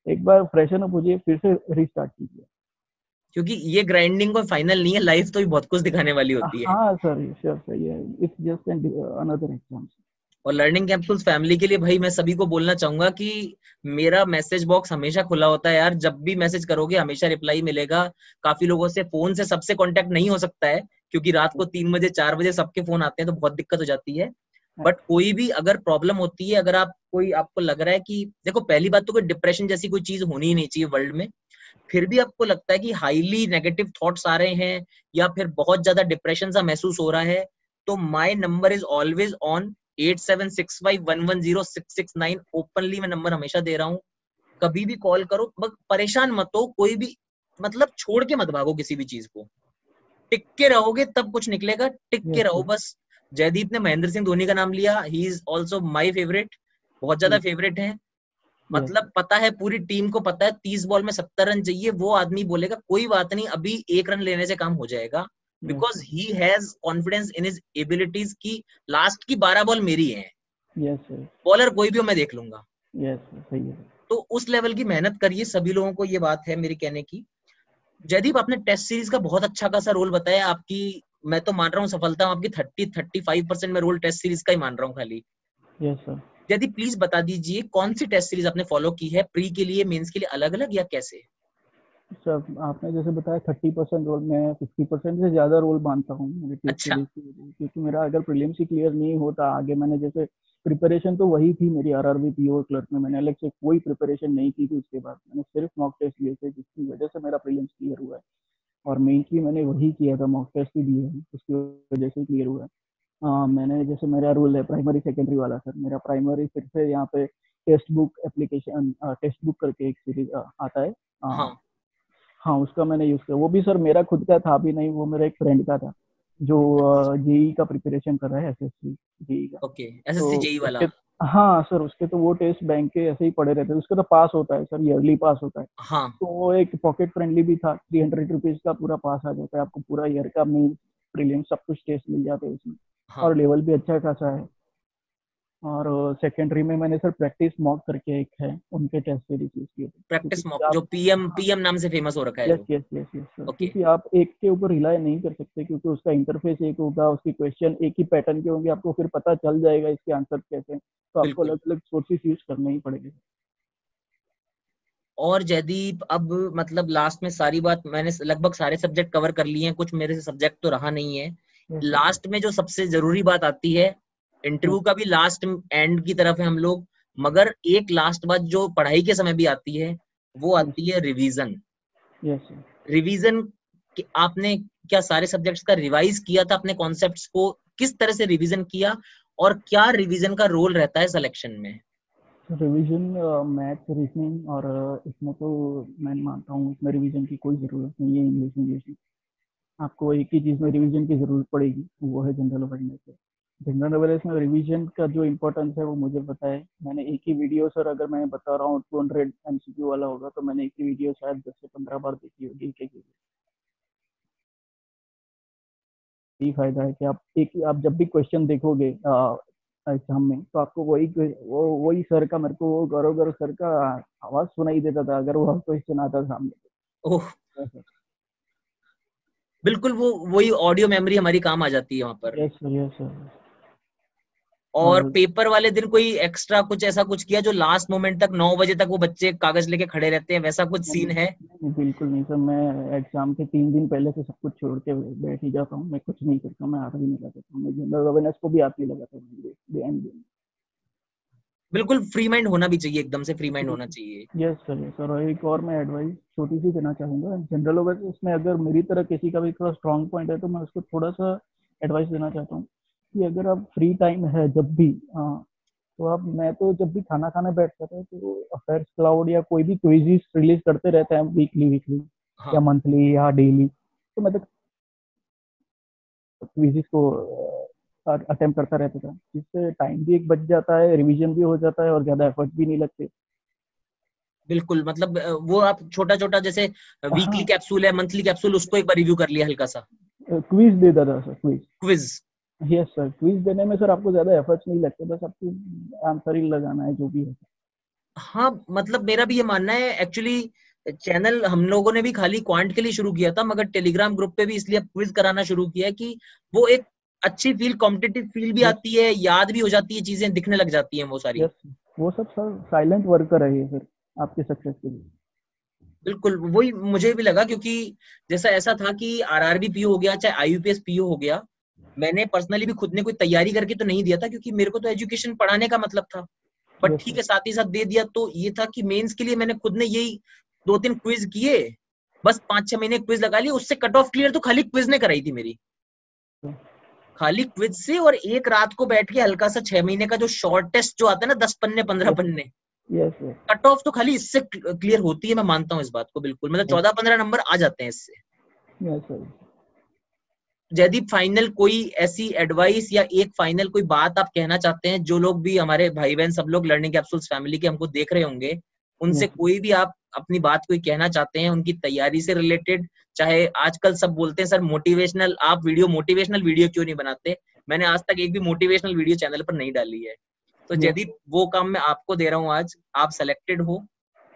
एक बार फ्रेशन अप हो जाइए, फिर से रिस्टार्ट कीजिए। क्योंकि ये ग्राइंडिंग कोई फाइनल नहीं है, लाइफ तो भी बहुत कुछ दिखाने वाली होती है। हाँ सर, श्योर सही है, it's just an another exam. और लर्निंग कैप्सूल्स फैमिली के लिए भाई मैं सभी को बोलना चाहूंगा कि मेरा मैसेज बॉक्स हमेशा खुला होता है यार, जब भी मैसेज करोगे हमेशा रिप्लाई मिलेगा। काफी लोगों से फोन से सबसे कांटेक्ट नहीं हो सकता है, क्योंकि रात को 3 बजे 4 बजे सबके फोन आते हैं, तो बहुत दिक्कत हो जाती है। बट कोई भी अगर प्रॉब्लम होती है, अगर आप कोई आपको लग रहा है कि देखो, पहली बात तो कोई डिप्रेशन जैसी कोई चीज होनी ही नहीं चाहिए वर्ल्ड में। फिर भी आपको लगता है कि हाईली नेगेटिव थॉट्स आ रहे हैं, या फिर बहुत ज्यादा डिप्रेशन सा महसूस हो रहा है, तो my number is always on 8765110669। Openly मैं नंबर हमेशा दे रहा हूँ, कभी भी कॉल करो, बस परेशान मत हो, कोई भी मतलब छोड़ के मत भागो किसी भी चीज को। टिक के रहोगे तब कुछ निकलेगा, टिक के यस रहो बस। जयदीप ने महेंद्र सिंह धोनी का नाम लिया, he is also my favourite, बहुत ज्यादा फेवरेट है। यस मतलब पता है, पूरी टीम को पता है 30 बॉल में 70 रन चाहिए, वो आदमी बोलेगा कोई बात नहीं, अभी 1 रन लेने से काम हो जाएगा, because yes he has confidence in his abilities की लास्ट की 12 बॉल मेरी है, यस बॉलर कोई भी हो मैं देख लूंगा। यस सही है। तो उस लेवल की मेहनत करिए, सभी लोगों को ये बात है मेरी कहने की। जयदीप, आपने टेस्ट सीरीज का बहुत अच्छा खासा रोल बताया आपकी, मैं तो मान रहा हूँ सफलता आपकी 35% में रोल टेस्ट सीरीज का ही मान रहा हूँ खाली। Yes sir. यदि प्लीज बता दीजिए कौन सी टेस्ट सीरीज आपने फॉलो की है, प्री के लिए मेंस के लिए अलग अलग या कैसे? सर आपने जैसे बताया 30% रोल, मैं 50% से ज़्यादा रोल मानता हूँ मेरी टेस्ट अच्छा। सीरीज की वजह से, क्योंकि मेरा अगर प्रीलिम्स ही क्लियर नहीं होता आगे, मैंने जैसे प्रिपरेशन तो वही थी मेरी आरआरबी पीओ क्लर्क में, मैंने अलग से कोई प्रिपरेशन नहीं की थी उसके बाद, मैंने सिर्फ मॉक टेस्ट दिए थे, जिसकी वजह से मेरा प्रीलिम्स क्लियर हुआ है। और मेंस भी मैंने वही किया था, मॉक टेस्ट ही दिए हैं, उसकी वजह से क्लियर हुआ है। मैंने जैसे मेरा रूल है प्राइमरी सेकेंडरी वाला सर, मेरा प्राइमरी फिर से यहाँ पे text book application, text book करके एक सीरीज आता है। हाँ। हाँ, उसका मैंने यूज़ किया, वो भी सर मेरा खुद का था भी नहीं, वो मेरा एक फ्रेंड का था, जो जेई का प्रिपरेशन कर रहा है, एसएससी जेई का। ओके, तो एसएससी जेई वाला। उसके, हाँ सर, उसके तो वो टेस्ट बैंक के ऐसे ही पड़े रहते हैं, उसका तो पास होता है सर, ईयरली पास होता है। हाँ। तो वो एक पॉकेट फ्रेंडली भी था, 300 रुपीज़ का पूरा पास आ जाता है आपको, पूरा ईयर का मेन प्रीलिम सब कुछ टेस्ट मिल जाते हैं उसमें। हाँ। और लेवल भी अच्छा खासा है। और सेकेंडरी में मैंने सर प्रैक्टिस मॉक करके एक है, उनके टेस्ट सीरीज यूज किए थे, क्योंकि प्रैक्टिस मॉक आप, जो पीएम हाँ, पीएम नाम से फेमस हो रखा है यस जो। Yes yes yes sir, okay. क्योंकि आप एक के ऊपर रिलाई नहीं कर सकते, क्योंकि उसका इंटरफेस एक होगा, उसकी क्वेश्चन एक ही पैटर्न के होंगे, आपको फिर पता चल जाएगा इसके आंसर कैसे हैं, तो आपको बिल्कुल। अलग अलग सोर्सेस यूज करने ही पड़ेंगे। और जयदीप, अब मतलब लास्ट में सारी बात मैंने लगभग सारे सब्जेक्ट कवर कर लिए हैं, कुछ मेरे से सब्जेक्ट तो रहा नहीं है। Yes sir. लास्ट में जो सबसे जरूरी बात आती है, यस इंटरव्यू का भी लास्ट एंड की तरफ है हम लोग, मगर एक लास्ट बात जो पढ़ाई के समय भी आती है, वो यस आती है रिवीजन। Yes sir. रिवीजन आपने क्या सारे सब्जेक्ट्स का रिवाइज किया था? अपने कॉन्सेप्ट्स को किस तरह से रिवीजन किया और क्या रिवीजन का रोल रहता है सिलेक्शन में? रिवीजन मैथ रीजनिंग और इसमें तो मैं मानता हूँ इसमें रिवीजन की कोई ज़रूरत नहीं है। इंग्लिश में आपको एक ही चीज़ में रिवीजन की ज़रूरत पड़ेगी, वो है जनरल अवेयरनेस है। जनरल अवेयरनेस में रिवीजन का जो इम्पोर्टेंस है वो मुझे पता है। मैंने एक ही वीडियो सर, अगर मैं बता रहा हूँ 200 MCQ वाला होगा तो मैंने एक ही वीडियो शायद 10 से 15 बार देखी होगी एक एक। यही फायदा है कि आप जब भी क्वेश्चन देखोगे एग्जाम में तो आपको वही सर का, मेरे को वो गौरव गौरव सर का आवाज सुनाई देता था अगर वो क्वेश्चन आता सामने। ओह, तो बिल्कुल, वो वही ऑडियो मेमोरी हमारी काम आ जाती है वहां पर। Yes sir, yes sir. और और पेपर वाले दिन कोई एक्स्ट्रा कुछ ऐसा कुछ किया जो लास्ट मोमेंट तक 9 बजे तक वो बच्चे कागज लेके खड़े रहते हैं, वैसा कुछ नहीं, सीन है? नहीं, बिल्कुल नहीं सर। मैं एग्जाम के 3 दिन पहले से सब कुछ छोड़ के बैठ ही जाता हूँ। मैं कुछ नहीं करता, मैं हाथ भी नहीं लगाता हूँ। मैं जनरल अवेयरनेस को भी हाथ नहीं लगाता हूँ। बिल्कुल फ्री माइंड होना भी चाहिए, एकदम से फ्री माइंड होना चाहिए। Yes sir, yes sir. और एक और मैं एडवाइस छोटी सी देना चाहूँगा जनरल अवेयरनेस में। अगर मेरी तरह किसी का भी थोड़ा स्ट्रांग पॉइंट है तो मैं उसको थोड़ा सा एडवाइस देना चाहता हूँ कि अगर आप फ्री टाइम है जब भी, तो आप, मैं तो जब भी खाना खाने बैठता था तो अफेयर्स क्लाउड या कोई भी क्विज़ रिलीज करते रहते हैं वीकली वीकली या हाँ, मंथली या डेली। तो मैं तो क्विज़ को अटेम्प्ट करता रहता था, जिससे टाइम भी एक बच जाता है, रिवीजन भी हो जाता है और ज़्यादा एफर्ट भी नहीं लगते। बिल्कुल, मतलब वो आप छोटा छोटा जैसे वीकली हाँ, कैप्सूल है, मंथली कैप्सूल, उसको एक बार रिव्यू कर लिया हल्का सा। क्विज देता था sir, quiz. Quiz. Yes sir, quiz देने में सर आपको ज्यादा एफर्ट्स नहीं लगते, बस आपको आंसर ही लगाना है जो भी है। हाँ, मतलब मेरा भी ये मानना है एक्चुअली। चैनल हम लोगों ने भी खाली क्वांट के लिए शुरू किया था, मगर टेलीग्राम ग्रुप पे भी इसलिए क्विज कराना शुरू किया है कि वो एक अच्छी फील, कॉम्पिटिटिव फील भी यस, आती है, याद भी हो जाती है, चीजें दिखने लग जाती हैं वो सारी। यस। वो सब सर साइलेंट वर्कर है ये फिर आपके सक्सेस के लिए। बिल्कुल, वही मुझे भी लगा, क्योंकि जैसा ऐसा था कि आरआरबी पीओ हो गया, चाहे आईयूपीएस पीओ हो गया, मैंने पर्सनली भी खुद ने कोई तैयारी करके तो नहीं दिया था, क्योंकि मेरे को तो एजुकेशन पढ़ाने का मतलब था। बट यस ठीक सर। है, साथ ही साथ दे दिया तो ये था कि मेंस के लिए मैंने खुद ने यही 2-3 क्विज किए, बस 5-6 महीने क्विज लगा लिए, उससे कट ऑफ क्लियर तो खाली क्विज ने कराई थी मेरी। खाली क्विज से, और एक रात को बैठ के हल्का सा 6 महीने का जो शॉर्ट टेस्ट जो आता है ना, 10 पन्ने 15 पन्ने, यस, यस, कट ऑफ तो खाली इससे क्लियर होती है। मैं मानता हूँ इस बात को बिल्कुल, मतलब यस, 14-15 नंबर आ जाते हैं इससे। Yes sir. जयदीप, फाइनल कोई ऐसी एडवाइस या एक फाइनल कोई बात आप कहना चाहते हैं, जो लोग भी हमारे भाई बहन सब लोग लर्निंग कैप्सूल्स फैमिली के हमको देख रहे होंगे, उनसे यस कोई भी आप अपनी बात कोई कहना चाहते हैं उनकी तैयारी से रिलेटेड? चाहे आजकल सब बोलते हैं सर मोटिवेशनल, आप वीडियो मोटिवेशनल वीडियो क्यों नहीं बनाते? मैंने आज तक एक भी मोटिवेशनल वीडियो चैनल पर नहीं डाली है। तो यस, जयदीप, वो काम मैं आपको दे रहा हूँ आज, आप सेलेक्टेड हो,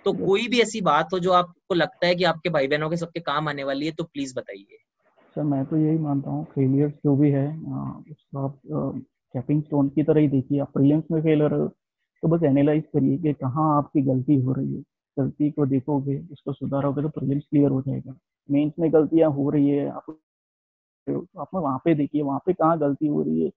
तो यस कोई भी ऐसी बात हो जो आपको लगता है कि आपके भाई बहनों के सबके काम आने वाली है, तो प्लीज बताइए। सर। मैं तो यही मानता हूँ फेलियर्स जो भी है उसको आप स्टेपिंग स्टोन की तरह ही देखिए। आप प्रीलिम्स में फेलियर हो तो बस एनालाइज करिए कि कहाँ आपकी गलती हो रही है। गलती को देखोगे, उसको सुधारोगे तो प्रीलिम्स क्लियर हो जाएगा। मेंस में गलतियाँ हो रही है, आप वहाँ पे देखिए वहाँ पे कहाँ गलती हो रही है,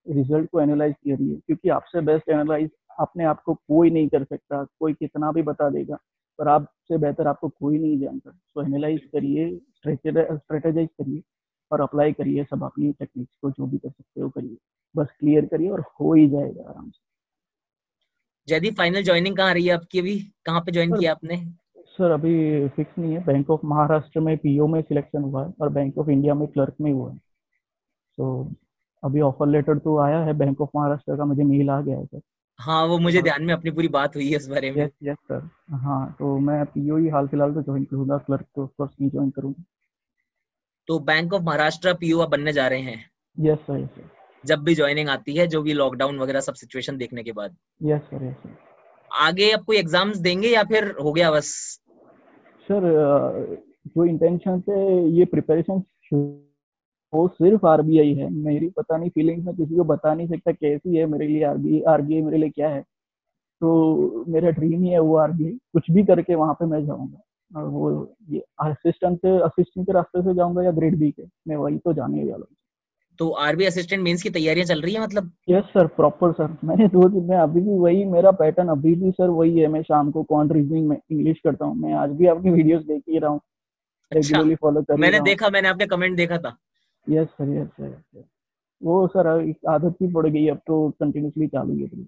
रिजल्ट को एनालाइज करिए, क्योंकि आपसे बेस्ट एनालाइज अपने आप को कोई नहीं कर सकता। कोई कितना भी बता देगा पर आपसे बेहतर आपको कोई नहीं जानता। तो एनालाइज करिए, स्ट्रेटेजाइज करिए और अप्लाई करिए सब अपनी टेक्निक्स को, जो भी कर सकते हो करिए। बस क्लियर करिए और हो ही जाएगा आराम से। जयदीप, फाइनल ज्वाइनिंग कहाँ रही है आपकी अभी? कहाँ पे ज्वाइन सर, किया आपने? अभी फिक्स नहीं है। बैंक ऑफ महाराष्ट्र में पीओ में सिलेक्शन हुआ है और बैंक ऑफ इंडिया में क्लर्क में हुआ है। तो अभी ऑफर लेटर तो आया है बैंक ऑफ महाराष्ट्र का, मुझे मेल आ गया है सर। हाँ, वो मुझे और ध्यान में, अपनी पूरी बात हुई है इस बारे में। Yes, yes sir. हाँ, तो मैं पीओ ही हाल फिलहाल तो ज्वाइन करूंगा, क्लर्क तो ऑफ कोर्स नहीं ज्वाइन करूंगा। तो बैंक ऑफ महाराष्ट्र पीओ आप बनने जा रहे हैं यस सर, यस सर। जब भी ज्वाइनिंग आती है, जो भी लॉकडाउन वगैरह सब सिचुएशन देखने के बाद? Yes sir, yes sir. आगे आप कोई एग्जाम्स देंगे या फिर हो गया बस? सर, जो इंटेंशन से ये प्रिपरेशन वो सिर्फ आरबीआई है। मेरी पता नहीं फीलिंग्स, मैं किसी को बता नहीं सकता कैसी है मेरे लिए आरबीआई। आरबीआई मेरे लिए क्या है, तो मेरा ड्रीम ही है वो आरबीआई। कुछ भी करके वहां पे मैं जाऊंगा। और वो ये असिस्टेंट के रास्ते से जाऊंगा या ग्रेड बी के, मैं वही तो जाने वाला हूँ। तो आरबी असिस्टेंट मेंस की तैयारियां चल रही है मतलब? Yes sir, proper sir. मैंने 2 दिन में अभी भी वही मेरा पैटर्न अभी भी सर वही है। मैं शाम को क्वांट रीजनिंग में इंग्लिश करता हूँ। मैं आज भी आपकी वीडियोस देख ही रहा हूँ। रेगुलरली फॉलो कर मैंने रहा हूँ। देखा, मैंने आपके कमेंट देखा था। Yes sir, yes sir. वो सर एक आदत ही पड़ गई, अब तो कंटिन्यूसली चालू है।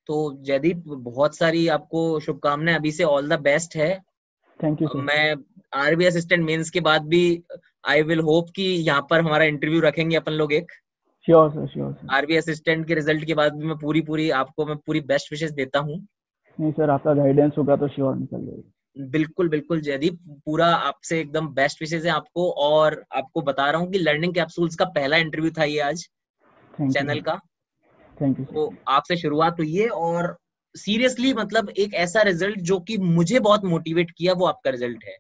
तो जयदीप, बहुत सारी आपको शुभकामनाएं अभी से, ऑल द बेस्ट है। Thank you sir. मैं आरबी असिस्टेंट मेंस के बाद भी आई विल होप कि यहाँ पर हमारा इंटरव्यू रखेंगे अपन लोग एक। Sure sir, sure sir. RB assistant के रिजल्ट के बाद भी मैं पूरी आपको मैं पूरी बेस्ट विशेस देता हूँ। नहीं सर, आपका गाइडेंस होगा तो श्योर निकल जाएगा। बिल्कुल बिल्कुल जयदीप, पूरा आपसे एकदम बेस्ट विशेस है आपको। और आपको बता रहा हूँ कि लर्निंग कैप्सूल्स का पहला इंटरव्यू था ये आज चैनल का। थैंक यू तो सर। आपसे शुरुआत हुई है और सीरियसली मतलब एक ऐसा रिजल्ट जो कि मुझे बहुत मोटिवेट किया, वो आपका रिजल्ट है।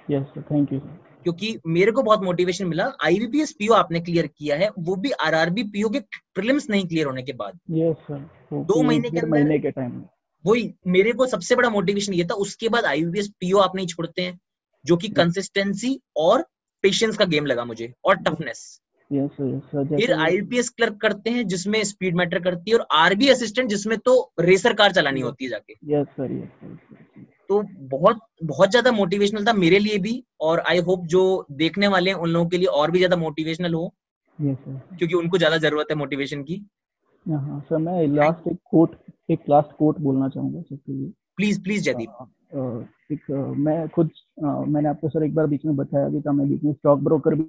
Yes sir, thank you sir. क्योंकि मेरे को बहुत मोटिवेशन मिला। आईबीपीएस पीओ आपने क्लियर किया है, वो भी आरआरबी पीओ के प्रीलिम्स नहीं क्लियर होने के बाद। यस सर, 2 महीने के अंदर महीने के टाइम में। वही मेरे को सबसे बड़ा मोटिवेशन ये था। उसके बाद आईबीपीएस पीओ आप नहीं छोड़ते हैं, जो कि कंसिस्टेंसी और पेशेंस का गेम लगा मुझे, और toughness. Yes sir, yes sir. फिर आईपीएस क्लर्क करते हैं जिसमें स्पीड मैटर करती है, और आरबी असिस्टेंट जिसमें तो रेसर कार चलानी होती है जाके। Yes sir, yes sir. तो बहुत बहुत ज्यादा मोटिवेशनल था मेरे लिए भी, और आई होप जो देखने वाले हैं उन लोगों के लिए और भी ज्यादा मोटिवेशनल हो। यस सर, क्योंकि उनको ज्यादा जरूरत है मोटिवेशन की। हाँ सर, मैं एक लास्ट कोट बोलना चाहूंगा सबके लिए। Please please Jaydeep. मैं खुद मैंने आपको सर एक बार बीच में बताया भी था, मैं बीच में स्टॉक ब्रोकर भी।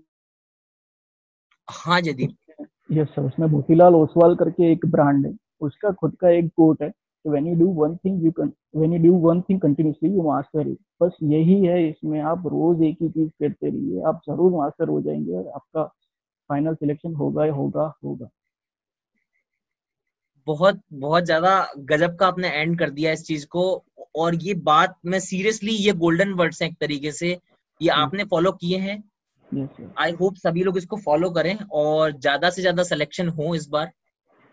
हाँ जयदीप। यस सर, उसमें मोतीलाल ओसवाल करके एक ब्रांड है, उसका खुद का एक कोट है, when you do one thing continuously you master it. बस यही है इसमें, आप रोज एक ही चीज करते रहिए, आप जरूर मास्टर हो जाएंगे और आपका फाइनल सिलेक्शन होगा होगा होगा। बहुत बहुत ज्यादा गजब का आपने एंड कर दिया इस चीज को। और ये बात मैं सीरियसली, ये गोल्डन वर्ड्स हैं एक तरीके से, ये आपने फॉलो किए हैं। आई होप सभी लोग इसको फॉलो करें और ज्यादा से ज्यादा सिलेक्शन हो इस बार।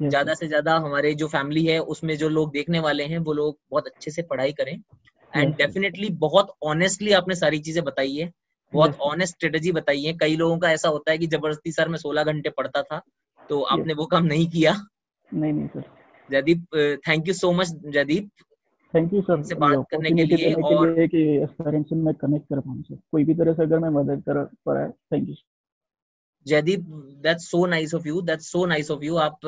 ज्यादा से ज्यादा हमारे जो फैमिली है उसमें जो लोग देखने वाले हैं वो लोग बहुत अच्छे से पढ़ाई करें। एंड डेफिनेटली बहुत ऑनेस्टली आपने सारी चीजें बताई है, बहुत ऑनेस्ट स्ट्रेटेजी बताई है। कई लोगों का ऐसा होता है कि जबरदस्ती सर मैं 16 घंटे पढ़ता था, तो आपने वो काम नहीं किया। नहीं sir. Jaydeep, thank you so much Jaydeep, thank you sir, से बात करने के लिए। और कि एस्पिरेंट से मैं कनेक्ट कर पाऊँ सर, कोई भी तरह से अगर मैं मदद कर पाया। Thank you Jaydeep, that's so nice of you, that's so nice of you. आप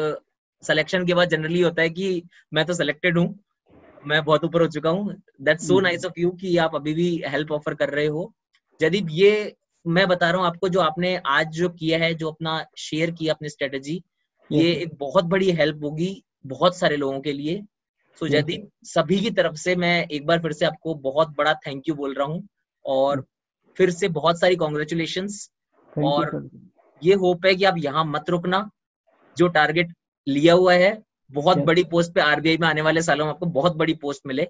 सिलेक्शन के बाद जनरली होता है कि मैं तो सिलेक्टेड हूँ, मैं बहुत ऊपर हो चुका हूँ। That's so nice of you कि आप अभी भी हेल्प ऑफर कर रहे हो। जयदीप, ये मैं बता रहा हूँ आपको, जो आपने आज जो किया है, जो अपना शेयर किया अपनी स्ट्रेटेजी, ये एक बहुत बड़ी हेल्प होगी बहुत सारे लोगों के लिए। सो जयदीप, सभी की तरफ से मैं एक बार फिर से आपको बहुत बड़ा थैंक यू बोल रहा हूँ, और फिर से बहुत सारी कॉन्ग्रेचुलेशंस। और ये होप है कि आप यहाँ मत रुकना, जो टारगेट लिया हुआ है, बहुत बड़ी पोस्ट पे आरबीआई में आने वाले सालों में आपको बहुत बड़ी पोस्ट मिले,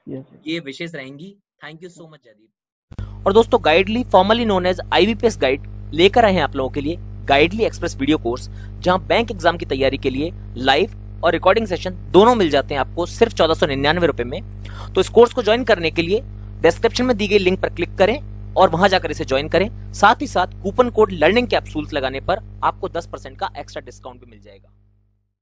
ये विशेष रहेंगी। Thank you so much Jaydeep. और दोस्तों, Guidely formally known as IBPS guide लेकर आए हैं आप लोगों के लिए गाइडली एक्सप्रेस वीडियो कोर्स, जहां बैंक एग्जाम की तैयारी के लिए लाइव और रिकॉर्डिंग सेशन दोनों मिल जाते हैं आपको सिर्फ 1499 रुपए में। तो इस कोर्स को ज्वाइन करने के लिए डिस्क्रिप्शन में दी गई लिंक पर क्लिक करें और वहां जाकर इसे ज्वाइन करें। साथ ही साथ कूपन कोड लर्निंग कैप्सूल्स लगाने पर आपको 10% का एक्स्ट्रा डिस्काउंट भी मिल जाएगा।